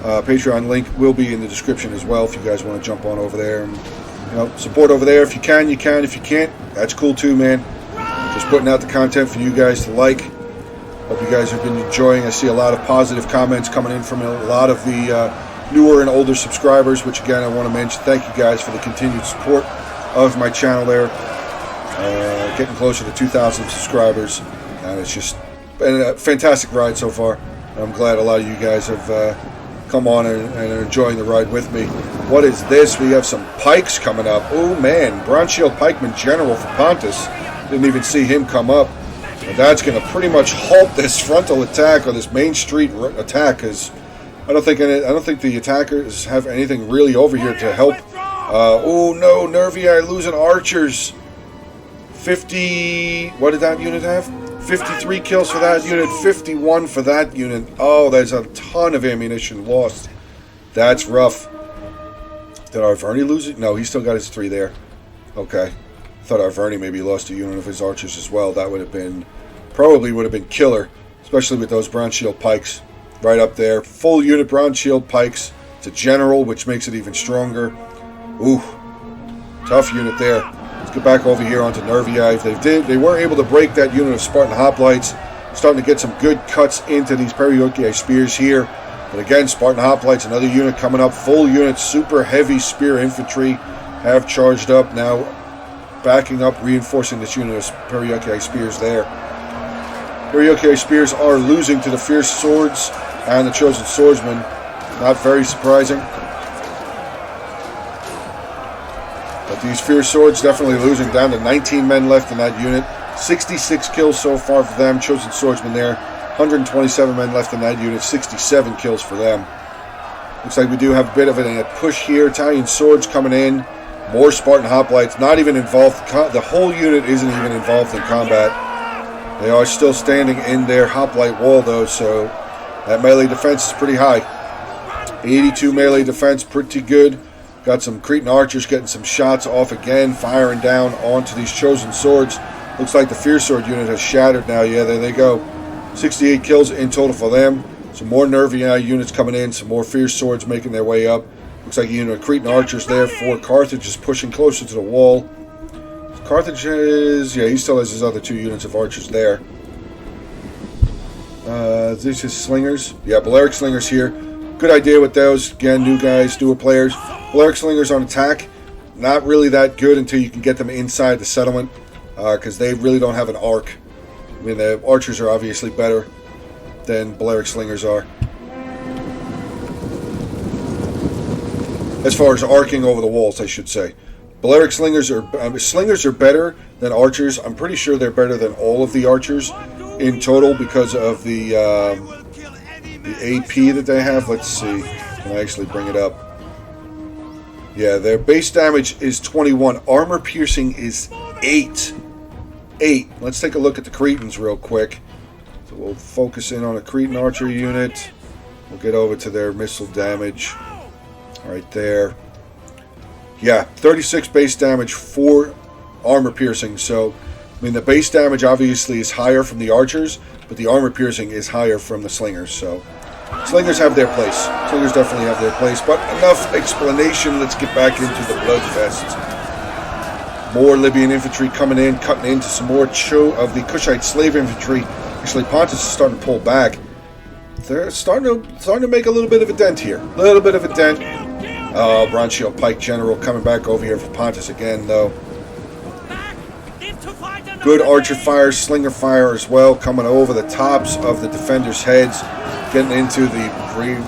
Patreon link will be in the description as well if you guys want to jump on over there and, you know, support over there. If you can, you can. If you can't, that's cool too, man. Just putting out the content for you guys to like. Hope you guys have been enjoying. I see a lot of positive comments coming in from a lot of the newer and older subscribers, which again I want to mention. Thank you guys for the continued support of my channel there. Getting closer to 2,000 subscribers, and it's just been a fantastic ride so far. I'm glad a lot of you guys have come on and are enjoying the ride with me. What is this? We have some pikes coming up. Oh man, Bronze Shield Pikeman General for Pontus. Didn't even see him come up. And that's going to pretty much halt this frontal attack or this main street attack, because I don't think the attackers have anything really over here to help. Oh no, Nervii losing archers. 50. What did that unit have? 53 kills for that unit, 51 for that unit. Oh, there's a ton of ammunition lost. That's rough. Did Arverni lose it? No, he still got his 3 there. Okay. Thought Arverni maybe lost a unit of his archers as well. That would have been, probably would have been killer, especially with those Bronze Shield pikes right up there. Full unit Bronze Shield pikes. It's a general, which makes it even stronger. Ooh, tough unit there. Let's get back over here onto Nervii. They were able to break that unit of Spartan hoplites. Starting to get some good cuts into these Periochii spears here. But again, Spartan hoplites, another unit coming up. Full unit, super heavy spear infantry have charged up now, backing up, reinforcing this unit of Periochii spears there. Periochii spears are losing to the fierce swords and the chosen swordsmen. Not very surprising. But these fierce swords definitely losing, down to 19 men left in that unit. 66 kills so far for them. Chosen swordsmen there. 127 men left in that unit. 67 kills for them. Looks like we do have a bit of a push here. Italian swords coming in. More Spartan hoplites. Not even involved. The whole unit isn't even involved in combat. They are still standing in their hoplite wall though, so that melee defense is pretty high. 82 melee defense, pretty good. Got some Cretan archers getting some shots off again, firing down onto these chosen swords. Looks like the fierce sword unit has shattered now. Yeah, there they go. 68 kills in total for them. Some more Nervii units coming in, some more fierce swords making their way up. Looks like a unit of Cretan archers there for Carthage is pushing closer to the wall. Carthage is, yeah, he still has his other 2 units of archers there. This is slingers. Yeah, Balearic slingers here. Good idea with those. Again, new guys, newer players. Balearic slingers on attack. Not really that good until you can get them inside the settlement, because they really don't have an arc. I mean, the archers are obviously better than Balearic slingers are. As far as arcing over the walls, I should say. Balearic slingers are better than archers. I'm pretty sure they're better than all of the archers in total because of the AP that they have. Let's see. Can I actually bring it up? Yeah, their base damage is 21. Armor piercing is 8. 8. Let's take a look at the Cretans real quick. So we'll focus in on a Cretan archer unit. We'll get over to their missile damage. Right there. Yeah, 36 base damage, 4 armor piercing. So, I mean, the base damage obviously is higher from the archers, but the armor piercing is higher from the slingers. So, slingers have their place. Slingers definitely have their place. But enough explanation. Let's get back into the bloodfest. More Libyan infantry coming in, cutting into some more of the Kushite slave infantry. Actually, Pontus is starting to pull back. They're starting to make a little bit of a dent here. A little bit of a dent. Oh, Bronze Shield Pike General coming back over here for Pontus again, though. Good archer fire, slinger fire as well, coming over the tops of the defenders' heads, getting into the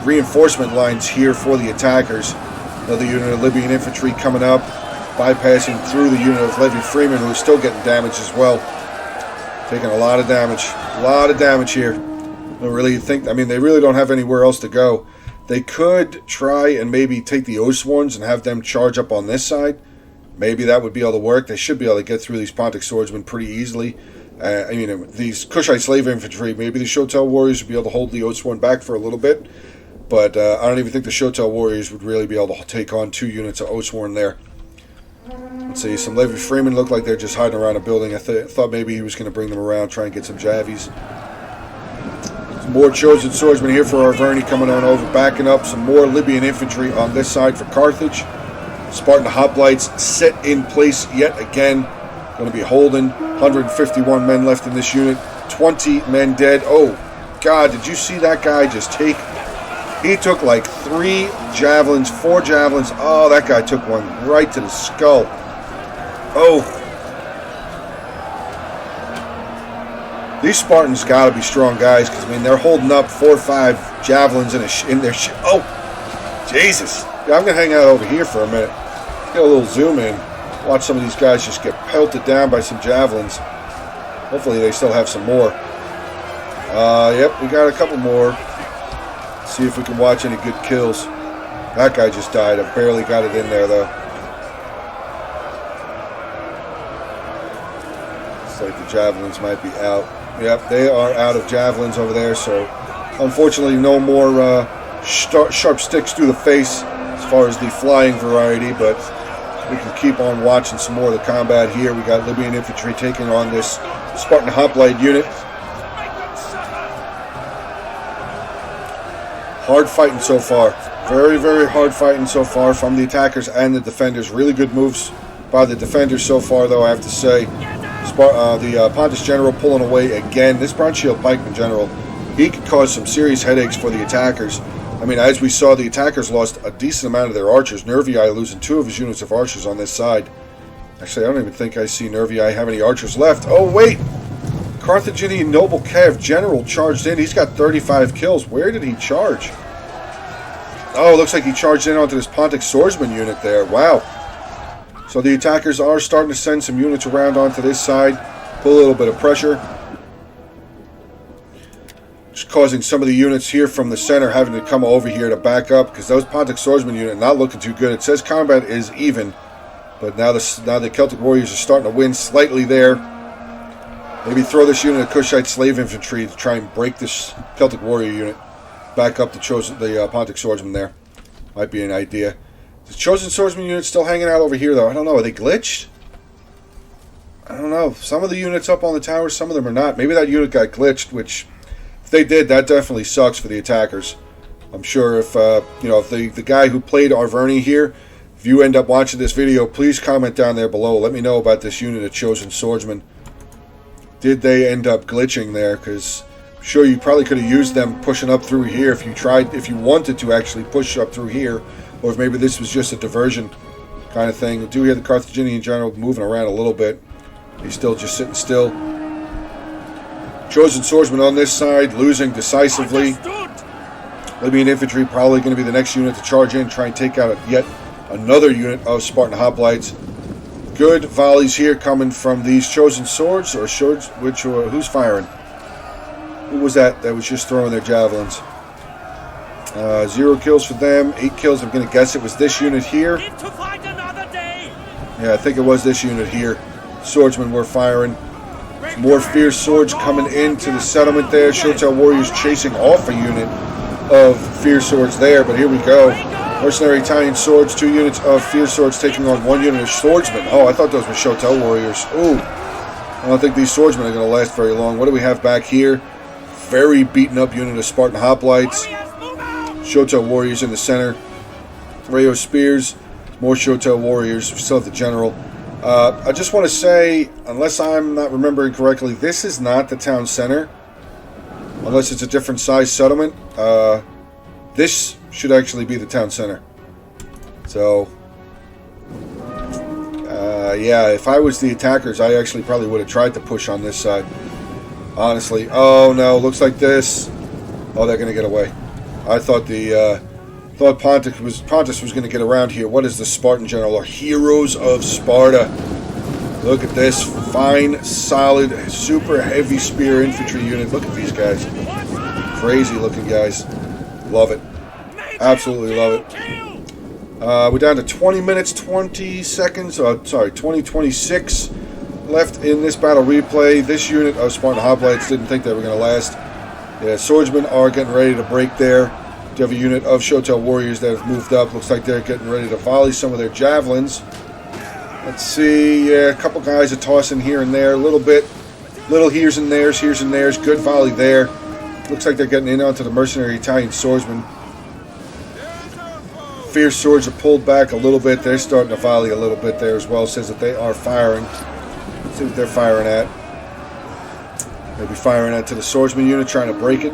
reinforcement lines here for the attackers. Another unit of Libyan infantry coming up, bypassing through the unit of Levy Freeman, who's still getting damage as well. Taking a lot of damage. A lot of damage here. I really think, I mean, they really don't have anywhere else to go. They could try and maybe take the Oathsworns and have them charge up on this side. Maybe that would be able to work. They should be able to get through these Pontic swordsmen pretty easily. I mean, these Kushite slave infantry, maybe the Shotel warriors would be able to hold the Oathsworn back for a little bit. But I don't even think the Shotel warriors would really be able to take on 2 units of Oathsworn there. Let's see, some Levy Freemen look like they're just hiding around a building. I thought maybe he was going to bring them around, try and get some Javies. More chosen swordsmen here for Arverni coming on over, backing up some more Libyan infantry on this side for Carthage. Spartan hoplites set in place yet again. Going to be holding. 151 men left in this unit. 20 men dead. Oh, God, did you see that guy just take... He took like 3 javelins, 4 javelins. Oh, that guy took one right to the skull. Oh. These Spartans got to be strong guys because, I mean, they're holding up 4 or 5 javelins in their shit. Oh, Jesus. Yeah, I'm going to hang out over here for a minute. Get a little zoom in. Watch some of these guys just get pelted down by some javelins. Hopefully they still have some more. Yep, we got a couple more. Let's see if we can watch any good kills. That guy just died. I barely got it in there, though. Looks like the javelins might be out. Yep, they are out of javelins over there, so unfortunately no more sharp sticks through the face as far as the flying variety, but we can keep on watching some more of the combat here. We got Libyan infantry taking on this Spartan hoplite unit. Hard fighting so far. Very, very hard fighting so far from the attackers and the defenders. Really good moves by the defenders so far, though, I have to say. The Pontus General pulling away again. This Bronze Shield Pikeman General, he could cause some serious headaches for the attackers. I mean, as we saw, the attackers lost a decent amount of their archers. Nervii losing 2 of his units of archers on this side. Actually, I don't even think I see Nervii have any archers left. Oh, wait! Carthaginian Noble Cav General charged in. He's got 35 kills. Where did he charge? Oh, looks like he charged in onto this Pontic Swordsman unit there. Wow. So the attackers are starting to send some units around onto this side. Put a little bit of pressure. Just causing some of the units here from the center having to come over here to back up because those Pontic Swordsman unit not looking too good. It says combat is even, but now the Celtic Warriors are starting to win slightly there. Maybe throw this unit of Kushite slave infantry to try and break this Celtic Warrior unit. Back up the Pontic Swordsman there. Might be an idea. The Chosen Swordsman unit still hanging out over here, though. I don't know. Are they glitched? I don't know. Some of the units up on the tower, some of them are not. Maybe that unit got glitched, which, if they did, that definitely sucks for the attackers. I'm sure if, if the guy who played Arverni here, if you end up watching this video, please comment down there below. Let me know about this unit of Chosen Swordsmen. Did they end up glitching there? Because I'm sure you probably could have used them pushing up through here if you wanted to actually push up through here. Or if maybe this was just a diversion kind of thing. We do hear the Carthaginian general moving around a little bit. He's still just sitting still. Chosen swordsman on this side, losing decisively. Libyan infantry probably going to be the next unit to charge in, try and take out yet another unit of Spartan hoplites. Good volleys here coming from these chosen swords, or swords, who's firing? Who was that was just throwing their javelins? 0 kills for them, 8 kills. I'm going to guess it was this unit here. Yeah, I think it was this unit here. Swordsmen were firing. Some more fierce swords coming into the settlement there. Shotel warriors chasing off a unit of fierce swords there, but here we go. Mercenary Italian swords, 2 units of fierce swords taking on 1 unit of swordsmen. Oh, I thought those were Shotel warriors. Ooh, I don't think these swordsmen are going to last very long. What do we have back here? Very beaten up unit of Spartan hoplites. Shotel warriors in the center. Rayo spears. More Shotel warriors. We still have the general. I just want to say, unless I'm not remembering correctly, this is not the town center. Unless it's a different size settlement. This should actually be the town center. So, yeah, if I was the attackers, I actually probably would have tried to push on this side. Honestly. Oh, no, looks like this. Oh, they're going to get away. I thought Pontus was going to get around here. What is the Spartan general? Our heroes of Sparta. Look at this fine, solid, super heavy spear infantry unit. Look at these guys. Crazy looking guys. Love it. Absolutely love it. We're down to 20 minutes, 20 seconds. 26 left in this battle replay. This unit of Spartan hoplites didn't think they were going to last. Yeah, swordsmen are getting ready to break there. You have a unit of Shotel warriors that have moved up. Looks like they're getting ready to volley some of their javelins. Let's see. Yeah, a couple guys are tossing here and there. A little bit. Little here's and there's. Good volley there. Looks like they're getting in onto the mercenary Italian swordsmen. Fierce swords are pulled back a little bit. They're starting to volley a little bit there as well. Says that they are firing. Let's see what they're firing at. Maybe firing at to the swordsman unit, trying to break it.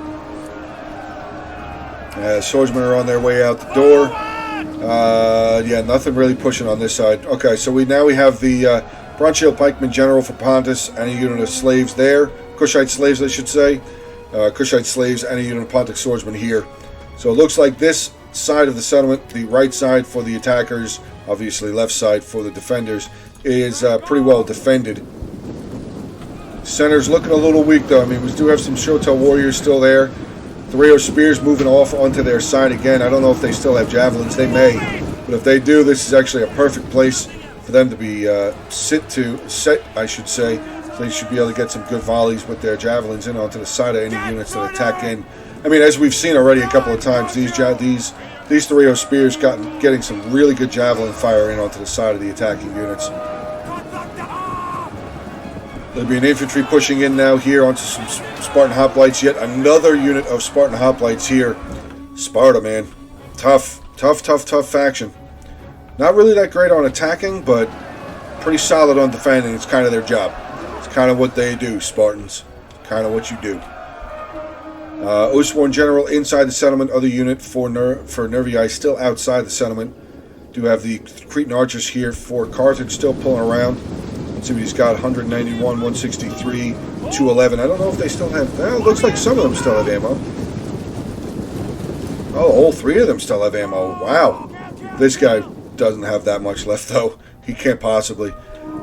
Swordsmen are on their way out the door. Yeah, nothing really pushing on this side. Okay, so now we have the Bronze Shield Pikeman General for Pontus and a unit of slaves there. Kushite slaves, I should say. Kushite slaves and a unit of Pontic swordsmen here. So it looks like this side of the settlement, the right side for the attackers, obviously left side for the defenders, is pretty well defended. Center's looking a little weak though. I mean, we do have some Shotel warriors still there. The Rayo spears moving off onto their side again. I don't know if they still have javelins. They may. But if they do, this is actually a perfect place for them to be set, I should say. So they should be able to get some good volleys with their javelins in onto the side of any units that attack in. I mean, as we've seen already a couple of times, these Rayo spears getting some really good javelin fire in onto the side of the attacking units. There'll be an infantry pushing in now here onto some Spartan hoplites. Yet another unit of Spartan hoplites here. Sparta, man. Tough faction. Not really that great on attacking, but pretty solid on defending. It's kind of their job. It's kind of what they do, Spartans. Kind of what you do. Oathsworn General inside the settlement. Other unit for Nervii still outside the settlement. Do have the Cretan archers here for Carthage still pulling around. Let's see what he's got. 191, 163, 211. I don't know if they still have... Well, it looks like some of them still have ammo. Oh, all 3 of them still have ammo. Wow. This guy doesn't have that much left, though. He can't possibly.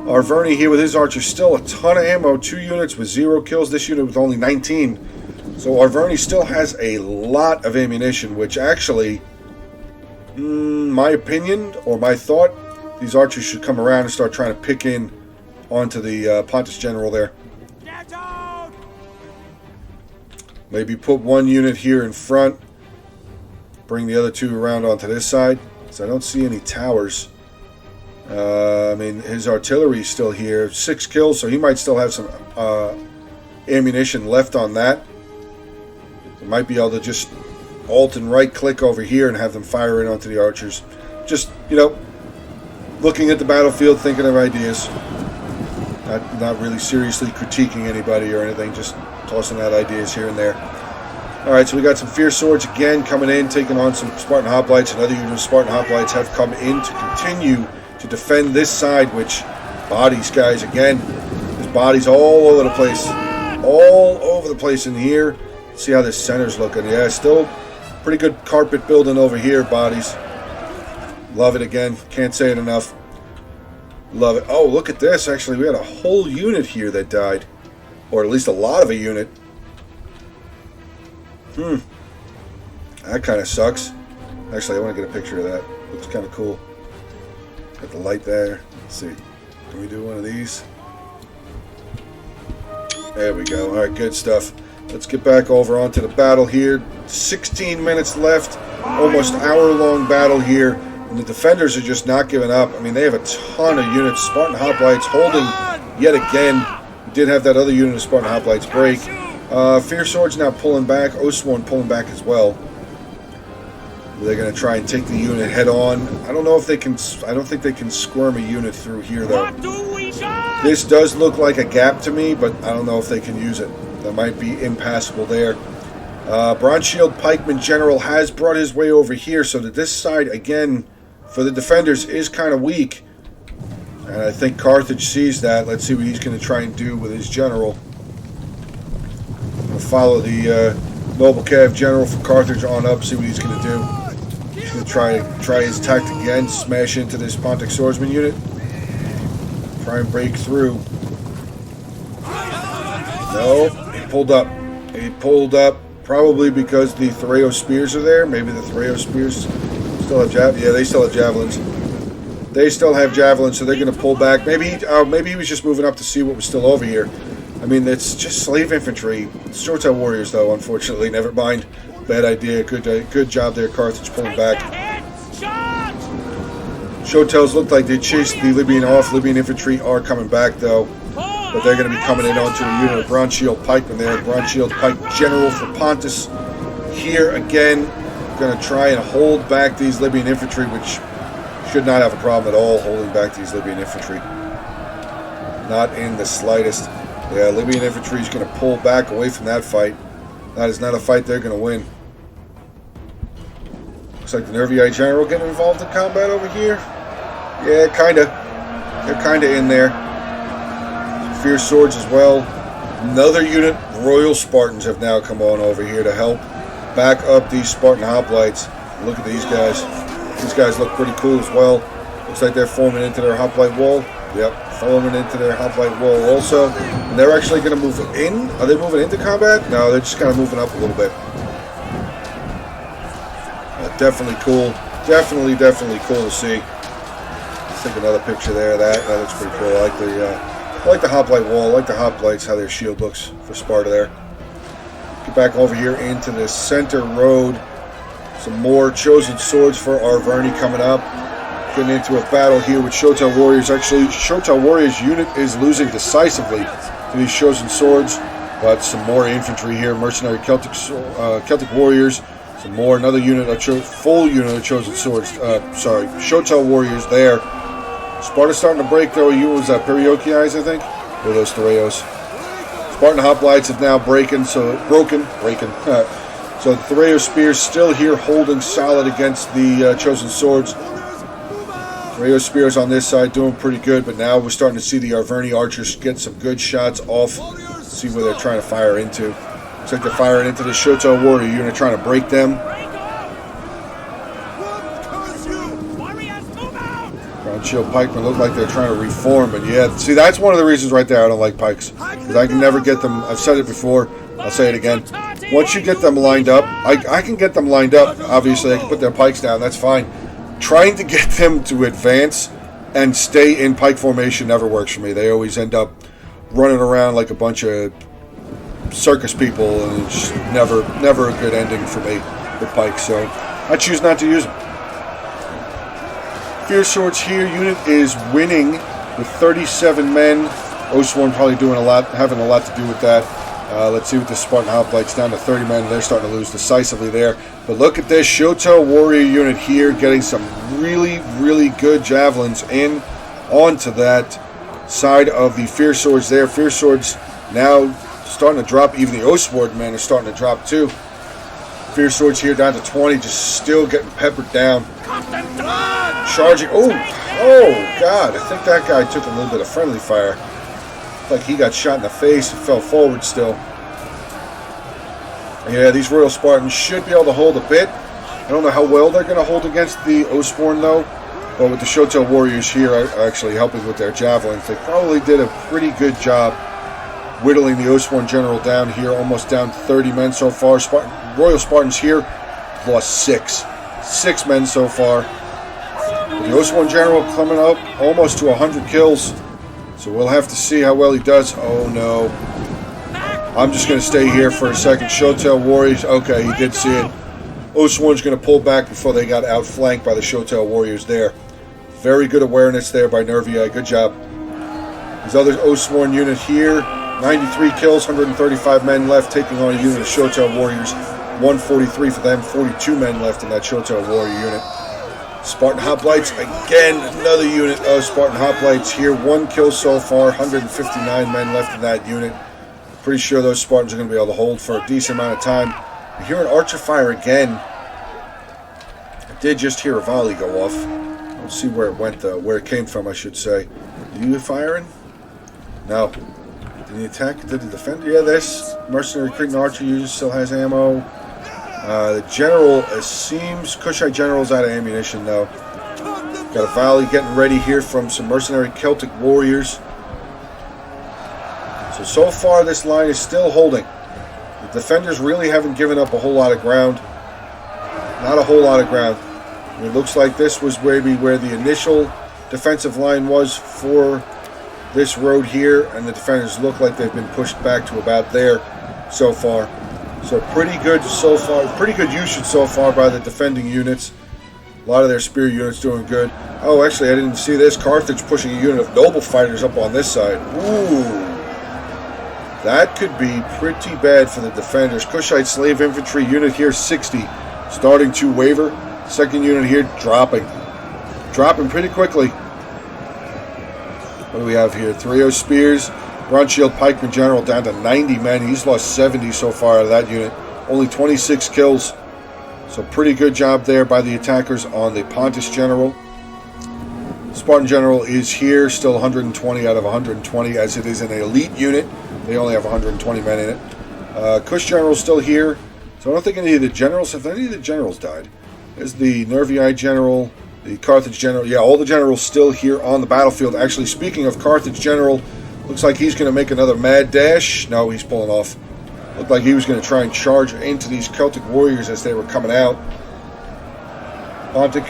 Arverni here with his archers. Still a ton of ammo. 2 units with 0 kills. This unit with only 19. So Arverni still has a lot of ammunition, which actually, my opinion, or my thought, these archers should come around and start trying to pick in onto the Pontus General there. Maybe put 1 unit here in front. Bring the other 2 around onto this side. So I don't see any towers. I mean, his artillery is still here. 6 kills, so he might still have some ammunition left on that. So might be able to just alt and right click over here and have them fire in onto the archers. Just, looking at the battlefield, thinking of ideas. Not really seriously critiquing anybody or anything, just tossing out ideas here and there. Alright, so we got some fierce swords again coming in, taking on some Spartan hoplites. Another unit of Spartan hoplites have come in to continue to defend this side, which bodies, guys, again. There's bodies all over the place. all over the place in here. See how this center's looking. Yeah, still pretty good carpet building over here, bodies. Love it again. Can't say it enough. Love it. Oh, look at this. Actually, we had a whole unit here that died. Or at least a lot of a unit. That kind of sucks. Actually, I want to get a picture of that. Looks kind of cool. Got the light there. Let's see. Can we do one of these? There we go. Alright, good stuff. Let's get back over onto the battle here. 16 minutes left. Almost hour-long battle here. And the defenders are just not giving up. I mean, they have a ton of units. Spartan Hoplites holding yet again. We did have that other unit of Spartan Hoplites break. Fierce Swords now pulling back. Oathsworn pulling back as well. They're going to try and take the unit head on. I don't know if they can. I don't think they can squirm a unit through here, though. This does look like a gap to me, but I don't know if they can use it. That might be impassable there. Bronze Shield Pikeman General has brought his way over here, so that this side, again, for the defenders, is kind of weak. And I think Carthage sees that. Let's see what he's going to try and do with his general. I'm going to follow the Noble Cav General for Carthage on up, see what he's going to do. He's going to try his tactic again, smash into this Pontic Swordsman unit. Try and break through. No, he pulled up. He pulled up probably because the Thereo Spears are there. Maybe the Thereo Spears still have javelins. Yeah, they still have javelins. They still have javelins, so they're going to pull back. Maybe he was just moving up to see what was still over here. I mean, it's just slave infantry. Short-tail warriors, though, unfortunately. Never mind. Bad idea. Good job there, Carthage, pulling back. Showtails look like they chased the Libyan off. Libyan infantry are coming back, though. But they're going to be coming in onto a unit of Bronze Shield Pikemen there. Bronze Shield Pike General for Pontus. Here, again, going to try and hold back these Libyan infantry, which should not have a problem at all holding back these Libyan infantry. Not in the slightest. Yeah, Libyan infantry is going to pull back away from that fight. That is not a fight they're going to win. Looks like the Nervii General getting involved in combat over here. Yeah, kind of. They're kind of in there. Fierce Swords as well. Another unit. Royal Spartans have now come on over here to help back up these Spartan Hoplites. Look at these guys. These guys look pretty cool as well. Looks like they're forming into their Hoplite wall. Yep, forming into their Hoplite wall also. And they're actually going to move in. Are they moving into combat? No, they're just kind of moving up a little bit. Definitely cool. Definitely cool to see. Let's take another picture there. That looks pretty cool. I like the Hoplite wall. I like the Hoplites, how their shield looks for Sparta there. Get back over here into the center road. Some more Chosen Swords for Arverni coming up. Getting into a battle here with Showtail Warriors. Actually, Showtail Warriors unit is losing decisively to these Chosen Swords. But some more infantry here. Mercenary Celtic Warriors. Some more. Another unit, full unit of Chosen Swords. Showtail Warriors there. Sparta's starting to break, though. You was Periokii, I think? Or those Thereos. Spartan Hoplites have now broken. So the Thereo Spears still here holding solid against the Chosen Swords. Thereo Spears on this side doing pretty good, but now we're starting to see the Arverni archers get some good shots off. Let's see where they're trying to fire into. Looks like they're firing into the Showtail Warrior unit, trying to break them. Bronze Shield Pikemen look like they're trying to reform, but yeah, see, that's one of the reasons right there I don't like pikes. Because I can never get them, I've said it before, I'll say it again. Once you get them lined up, I can get them lined up, obviously, I can put their pikes down, that's fine. Trying to get them to advance and stay in pike formation never works for me. They always end up running around like a bunch of circus people, and it's never a good ending for me with pikes, so I choose not to use them. Fierce Swords here unit is winning with 37 men. Oathsworn probably having a lot to do with that. Let's see what the Spartan Hoplites down to 30 men. They're starting to lose decisively there. But look at this Showtail Warrior unit here getting some really good javelins in onto that side of the Fierce Swords there. Fierce Swords now starting to drop. Even the Oathsword men are starting to drop too. Fierce Swords here down to 20, just still getting peppered down. Charging. Oh God, I think that guy took a little bit of friendly fire. Looked like he got shot in the face and fell forward still. Yeah, these Royal Spartans should be able to hold a bit. I don't know how well they're going to hold against the Oathsworn, though. But with the Shotel Warriors here actually helping with their javelins, they probably did a pretty good job whittling the Oathsworn general down here, almost down to 30 men so far. Royal Spartans here lost 6. 6 men so far. But the Oathsworn general coming up almost to 100 kills. So we'll have to see how well he does. Oh no. I'm just going to stay here for a second. Shotel Warriors. Okay, he did see it. Oathsworn's going to pull back before they got outflanked by the Shotel Warriors there. Very good awareness there by Nervii. Good job. His other Oathsworn unit here. 93 kills, 135 men left, taking on a unit of Shotel Warriors. 143 for them, 42 men left in that Shotel Warrior unit. Spartan Hoplites, again, another unit of Spartan Hoplites here. 1 kill so far, 159 men left in that unit. Pretty sure those Spartans are going to be able to hold for a decent amount of time. You hear an archer fire again. I did just hear a volley go off. I don't see where it went, though. Where it came from, I should say. Are you firing? No. Did he attack? Did he defend? Yeah, this mercenary Cretan archer user still has ammo. The general, it seems, Kushite general's out of ammunition, though. Got a volley getting ready here from some mercenary Celtic warriors. So far this line is still holding. The defenders really haven't given up a whole lot of ground. Not a whole lot of ground. It looks like this was maybe where the initial defensive line was for this road here, and the defenders look like they've been pushed back to about there so far. So pretty good so far. Pretty good usage so far by the defending units. A lot of their spear units doing good. Oh, actually, I didn't see this. Carthage pushing a unit of noble fighters up on this side. Ooh. That could be pretty bad for the defenders. Kushite slave infantry unit here, 60. Starting to waver. Second unit here, dropping. Dropping pretty quickly. What do we have here? 3-0 spears. Bronze shield pikeman general down to 90 men. He's lost 70 so far out of that unit. Only 26 kills. So pretty good job there by the attackers on the Pontus general. Spartan general is here, still 120 out of 120, as it is an elite unit. They only have 120 men in it. Kush general's still here. So I don't think any of the generals, have any of the generals died? There's the Nervii general, the Carthage general. Yeah, all the generals still here on the battlefield. Actually, speaking of Carthage general, looks like he's going to make another mad dash. No, he's pulling off. Looked like he was going to try and charge into these Celtic warriors as they were coming out. Pontic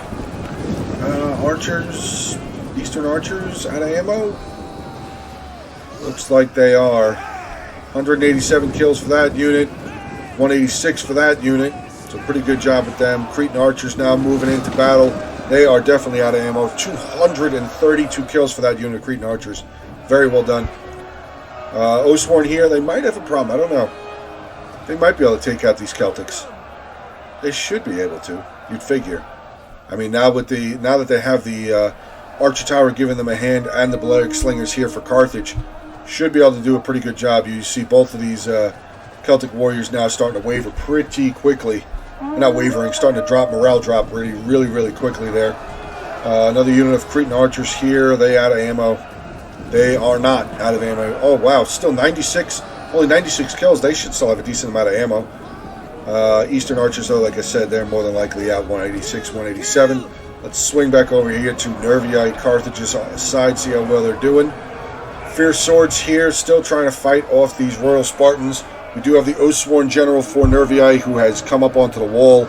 archers, Eastern archers out of ammo? Looks like they are. 187 kills for that unit. 186 for that unit. So pretty good job with them. Cretan archers now moving into battle. They are definitely out of ammo. 232 kills for that unit of Cretan archers. Very well done. Oathsworn here, they might have a problem. I don't know. They might be able to take out these Celtics. They should be able to. You'd figure. I mean, now that they have the Archer Tower giving them a hand and the Balearic Slingers here for Carthage, should be able to do a pretty good job. You see both of these Celtic warriors now starting to waver pretty quickly. They're not wavering, starting to drop, morale drop really quickly there. Another unit of Cretan archers here. They out of ammo. They are not out of ammo. Oh, wow. Still 96. Only 96 kills. They should still have a decent amount of ammo. Eastern archers, though, like I said, they're more than likely out 186, 187. Let's swing back over here to Nervii, Carthage's side, see how well they're doing. Fierce swords here, still trying to fight off these Royal Spartans. We do have the Oathsworn general for Nervii, who has come up onto the wall.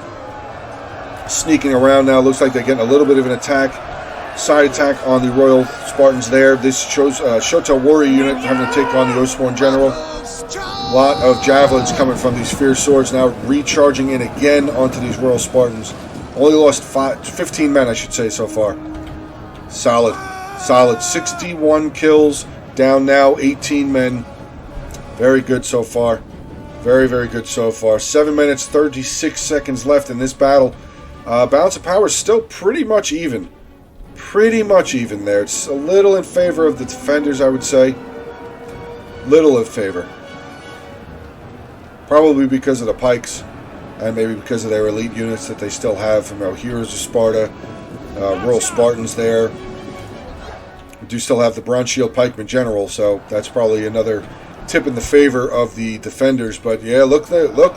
Sneaking around now. Looks like they're getting a little bit of an attack. Side attack on the Royal Spartans there. This shows Shotel warrior unit having to take on the Oathsworn general. A lot of javelins coming from these fierce swords now, recharging in again onto these Royal Spartans. Only lost 15 men, I should say, so far. Solid. 61 kills, down now 18 men. Very good so far. Very good so far. 7 minutes, 36 seconds left in this battle. Balance of power is still pretty much even. Pretty much even there. It's a little in favor of the defenders, I would say. Little in favor. Probably because of the pikes. And maybe because of their elite units that they still have from Heroes of Sparta. Royal Spartans there. We do still have the Bronze Shield Pikeman General, so that's probably another tip in the favor of the defenders. But yeah, look there, look.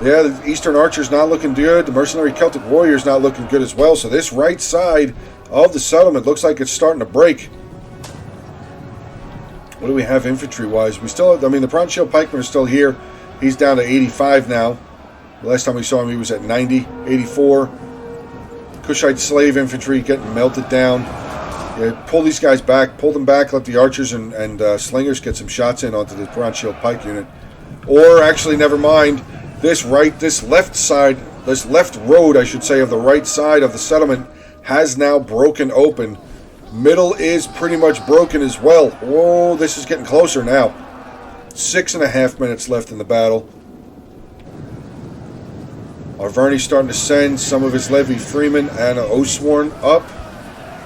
Yeah, the Eastern Archer's not looking good. The Mercenary Celtic Warrior's not looking good as well. So this right side of the settlement looks like it's starting to break. What do we have infantry-wise? We still have, I mean, the Bronze Shield Pikemen are still here. He's down to 85 now. The last time we saw him, he was at 90, 84. Kushite Slave Infantry getting melted down. Yeah, pull these guys back. Pull them back. Let the archers and slingers get some shots in onto the Bronze Shield Pike unit. Or, actually, never mind. This left road, I should say, of the right side of the settlement has now broken open. Middle is pretty much broken as well. Whoa, this is getting closer now. 6.5 minutes left in the battle. Arverni's starting to send some of his Levy Freemen and Oathsworn up.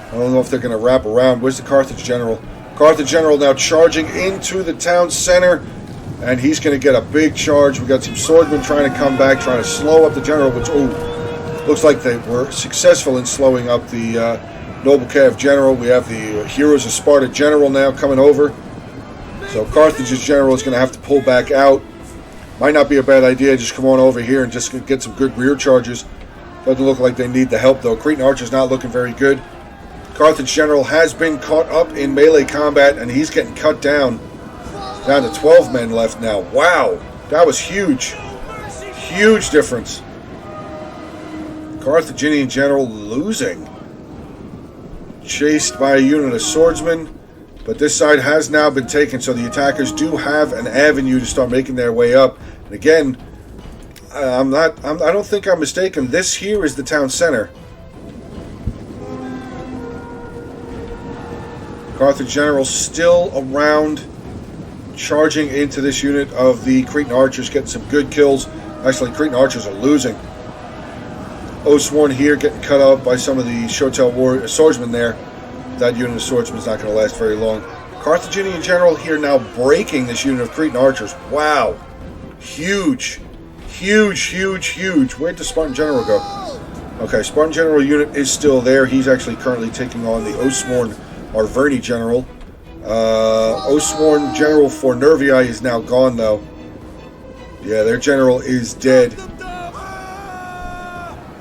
I don't know if they're going to wrap around. Where's the Carthage General? Carthage General now charging into the town center. And he's going to get a big charge. We got some swordsmen trying to come back, trying to slow up the general, which, looks like they were successful in slowing up the Noble Cav General. We have the Heroes of Sparta General now coming over. So Carthage's General is going to have to pull back out. Might not be a bad idea. Just come on over here and just get some good rear charges. Doesn't look like they need the help, though. Cretan Archer's not looking very good. Carthage General has been caught up in melee combat, and he's getting cut down. Down to 12 men left now. Wow, that was huge. Huge difference. Carthaginian General losing. Chased by a unit of swordsmen. But this side has now been taken, so the attackers do have an avenue to start making their way up. And again, I don't think I'm mistaken. This here is the town center. Carthage General still around, charging into this unit of the Cretan Archers, getting some good kills. Actually, Cretan Archers are losing. Oathsworn here getting cut up by some of the Shotel swordsmen there. That unit of swordsmen is not going to last very long. Carthaginian General here now breaking this unit of Cretan Archers. Wow. Huge. Huge. Where'd the Spartan General go? Okay, Spartan General unit is still there. He's actually currently taking on the Oathsworn Arverni General. Oathsworn General for Nervii is now gone, though. Yeah, their general is dead.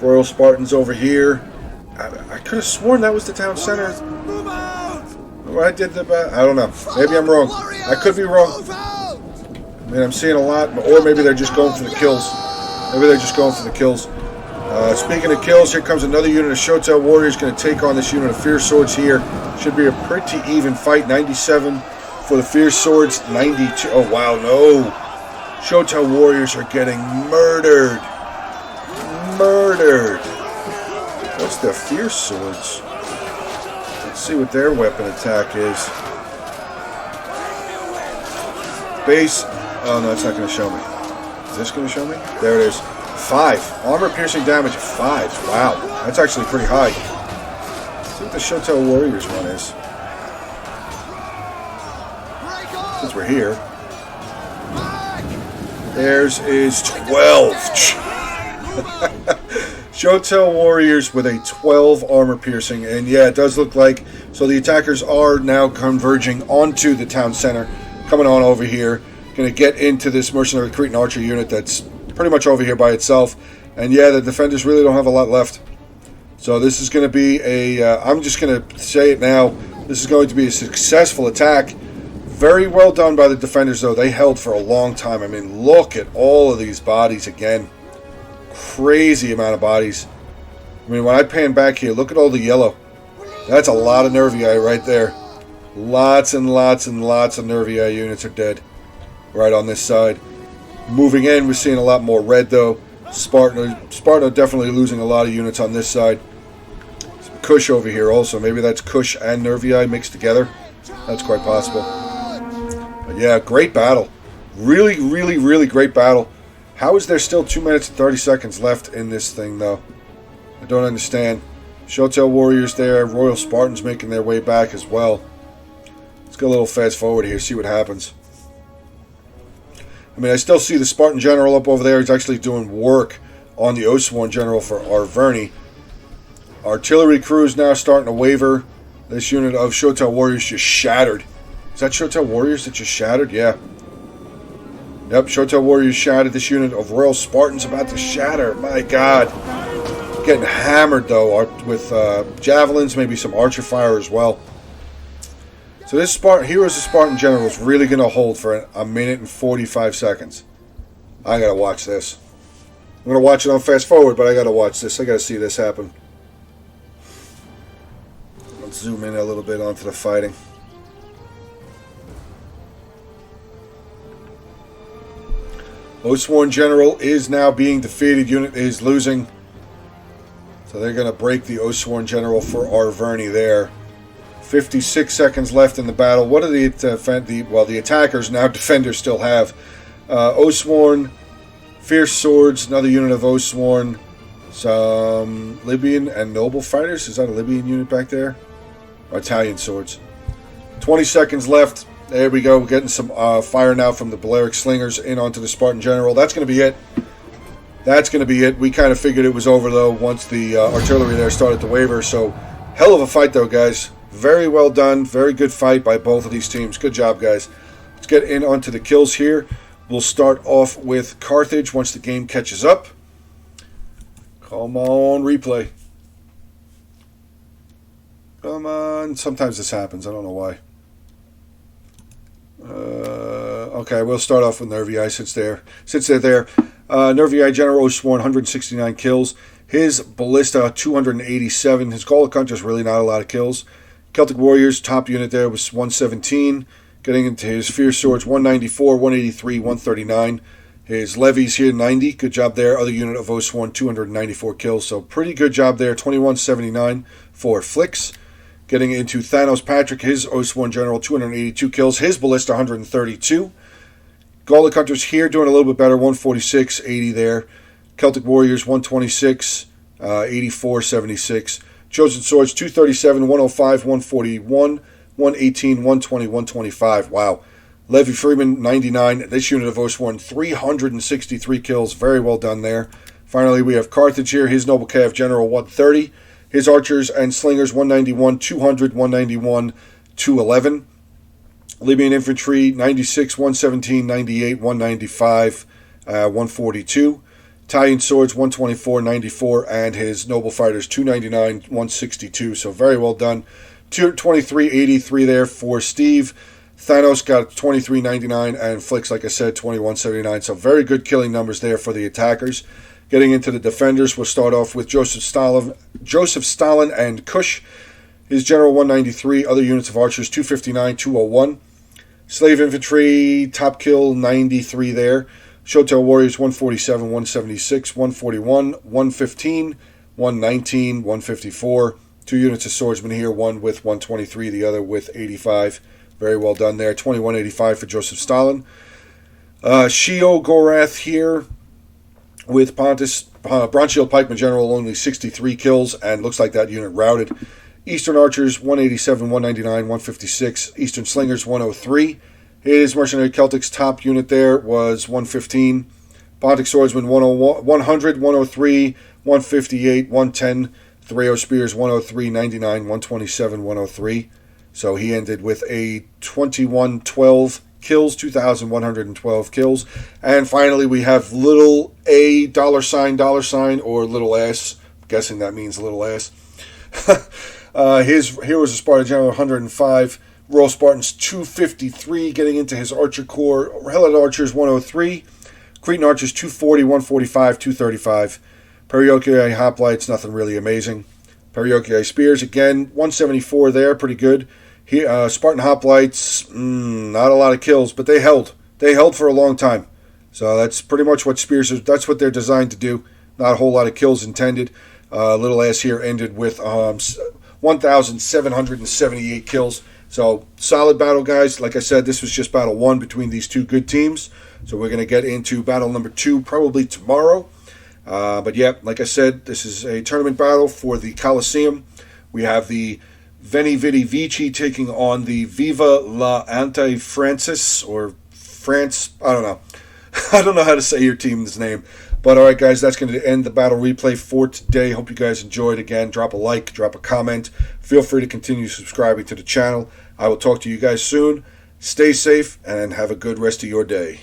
Royal Spartans over here. I could have sworn that was the town center. I don't know. Maybe I'm wrong. I could be wrong. I mean, I'm seeing a lot, or maybe they're just going for the kills. Speaking of kills, here comes another unit of Shotel Warriors going to take on this unit of Fierce Swords here. Should be a pretty even fight. 97 for the Fierce Swords, 92. Oh, wow, no. Shotel Warriors are getting murdered. What's the Fierce Swords? Let's see what their weapon attack is. Base. Oh, no, it's not going to show me. Is this going to show me? There it is. 5. Armor piercing damage of 5. Wow. That's actually pretty high. Let's see what the Shotel Warriors one is. Since we're here. Theirs is 12. Shotel Warriors with a 12 armor piercing. And yeah, it does look like. So the attackers are now converging onto the town center. Coming on over here. Going to get into this mercenary Cretan Archer unit that's pretty much over here by itself. And yeah, the defenders really don't have a lot left. So this is going to be a, I'm just going to say it now, this is going to be a successful attack. Very well done by the defenders, though. They held for a long time. I mean, look at all of these bodies again. Crazy amount of bodies. I mean, when I pan back here, look at all the yellow. That's a lot of Nervii right there. Lots and lots and lots of Nervii units are dead. Right on this side. Moving in, we're seeing a lot more red, though. Sparta are definitely losing a lot of units on this side. Some Kush over here also. Maybe that's Kush and Nervii mixed together. That's quite possible. But yeah, great battle. Really great battle. How is there still 2 minutes and 30 seconds left in this thing, though? I don't understand. Shotel Warriors there. Royal Spartans making their way back as well. Let's go a little fast forward here, see what happens. I mean, I still see the Spartan General up over there. He's actually doing work on the Oathsworn General for Arverni. Artillery crews now starting to waver. This unit of Shotel Warriors just shattered. Is that Shotel Warriors that just shattered? Yeah. Yep, Shotel Warriors shattered. This unit of Royal Spartans about to shatter. My God. Getting hammered, though, with javelins, maybe some archer fire as well. So this Heroes of Spartan General is really going to hold for a minute and 45 seconds. I got to watch this. I'm going to watch it on fast forward, but I got to watch this. I got to see this happen. Let's zoom in a little bit onto the fighting. Oathsworn General is now being defeated. Unit is losing. So they're going to break the Oathsworn General for Arverni there. 56 seconds left in the battle. What are the attackers, now defenders, still have? Oathsworn, Fierce Swords, another unit of Oathsworn, some Libyan and Noble Fighters. Is that a Libyan unit back there? Or Italian Swords. 20 seconds left. There we go. We're getting some fire now from the Balearic Slingers in onto the Spartan General. That's going to be it. That's going to be it. We kind of figured it was over, though, once the artillery there started to waver. So, hell of a fight, though, guys. Very well done. Very good fight by both of these teams. Good job, guys. Let's get in onto the kills here. We'll start off with Carthage once the game catches up. Come on, replay. Come on. Sometimes this happens. I don't know why. Okay, we'll start off with Nervii since they're there. Nervii General Oathsworn, 169 kills. His Ballista, 287. His Gallic Hunter's really not a lot of kills. Celtic Warriors, top unit there was 117. Getting into his Fierce Swords, 194, 183, 139. His Levies here, 90. Good job there. Other unit of Oathsworn, 294 kills. So pretty good job there. 2179 for Flicks. Getting into Thanos Patrick, his Oathsworn General, 282 kills. His Ballista, 132. Gallic Hunters here doing a little bit better, 146, 80 there. Celtic Warriors, 126, 84, 76. Chosen Swords, 237, 105, 141, 118, 120, 125. Wow. Levy Freeman, 99. This unit of Oathsworn, 363 kills. Very well done there. Finally, we have Carthage here. His Noble Cav General, 130. His Archers and Slingers, 191, 200, 191, 211. Libyan Infantry, 96, 117, 98, 195, 142. Italian Swords, 124, 94. And his Noble Fighters, 299, 162. So very well done. 23, 83 there for Steve. Thanos got 23.99 and Flicks, like I said, 21.79. So very good killing numbers there for the attackers. Getting into the defenders, we'll start off with Joseph Stalin and Kush. His General 193, other units of archers 259, 201. Slave Infantry, top kill 93 there. Shotel Warriors 147, 176, 141, 115, 119, 154. Two units of swordsmen here, one with 123, the other with 85. Very well done there. 2185 for Joseph Stalin. Shio Gorath here with Pontus. Bronze Shield Pikeman General, only 63 kills, and looks like that unit routed. Eastern Archers, 187, 199, 156. Eastern Slingers, 103. His Mercenary Celtic's top unit there was 115. Pontic Swordsman, 100, 103, 158, 110. Threo Spears, 103, 99, 127, 103. So he ended with a 2112 kills, 2,112 kills. And finally, we have little a $, or little s. I'm guessing that means little s. His Heroes of Sparta General, 105. Royal Spartans, 253. Getting into his Archer Corps. Helot Archers, 103. Cretan Archers, 240, 145, 235. Perioeci Hoplites, nothing really amazing. Perioeci Spears, again, 174 there, pretty good. Spartan Hoplites, not a lot of kills, but they held. They held for a long time. So that's pretty much what Spears is. That's what they're designed to do. Not a whole lot of kills intended. Little ass here ended with 1,778 kills. So solid battle, guys. Like I said, this was just battle one between these two good teams. So we're going to get into battle number 2 probably tomorrow. But yeah, like I said, this is a tournament battle for the Colosseum. We have the Veni Vidi Vici taking on the Viva la Anti-Francis, or France, I don't know. I don't know how to say your team's name. But all right, guys, that's going to end the battle replay for today. Hope you guys enjoyed. Again, drop a like, drop a comment. Feel free to continue subscribing to the channel. I will talk to you guys soon. Stay safe and have a good rest of your day.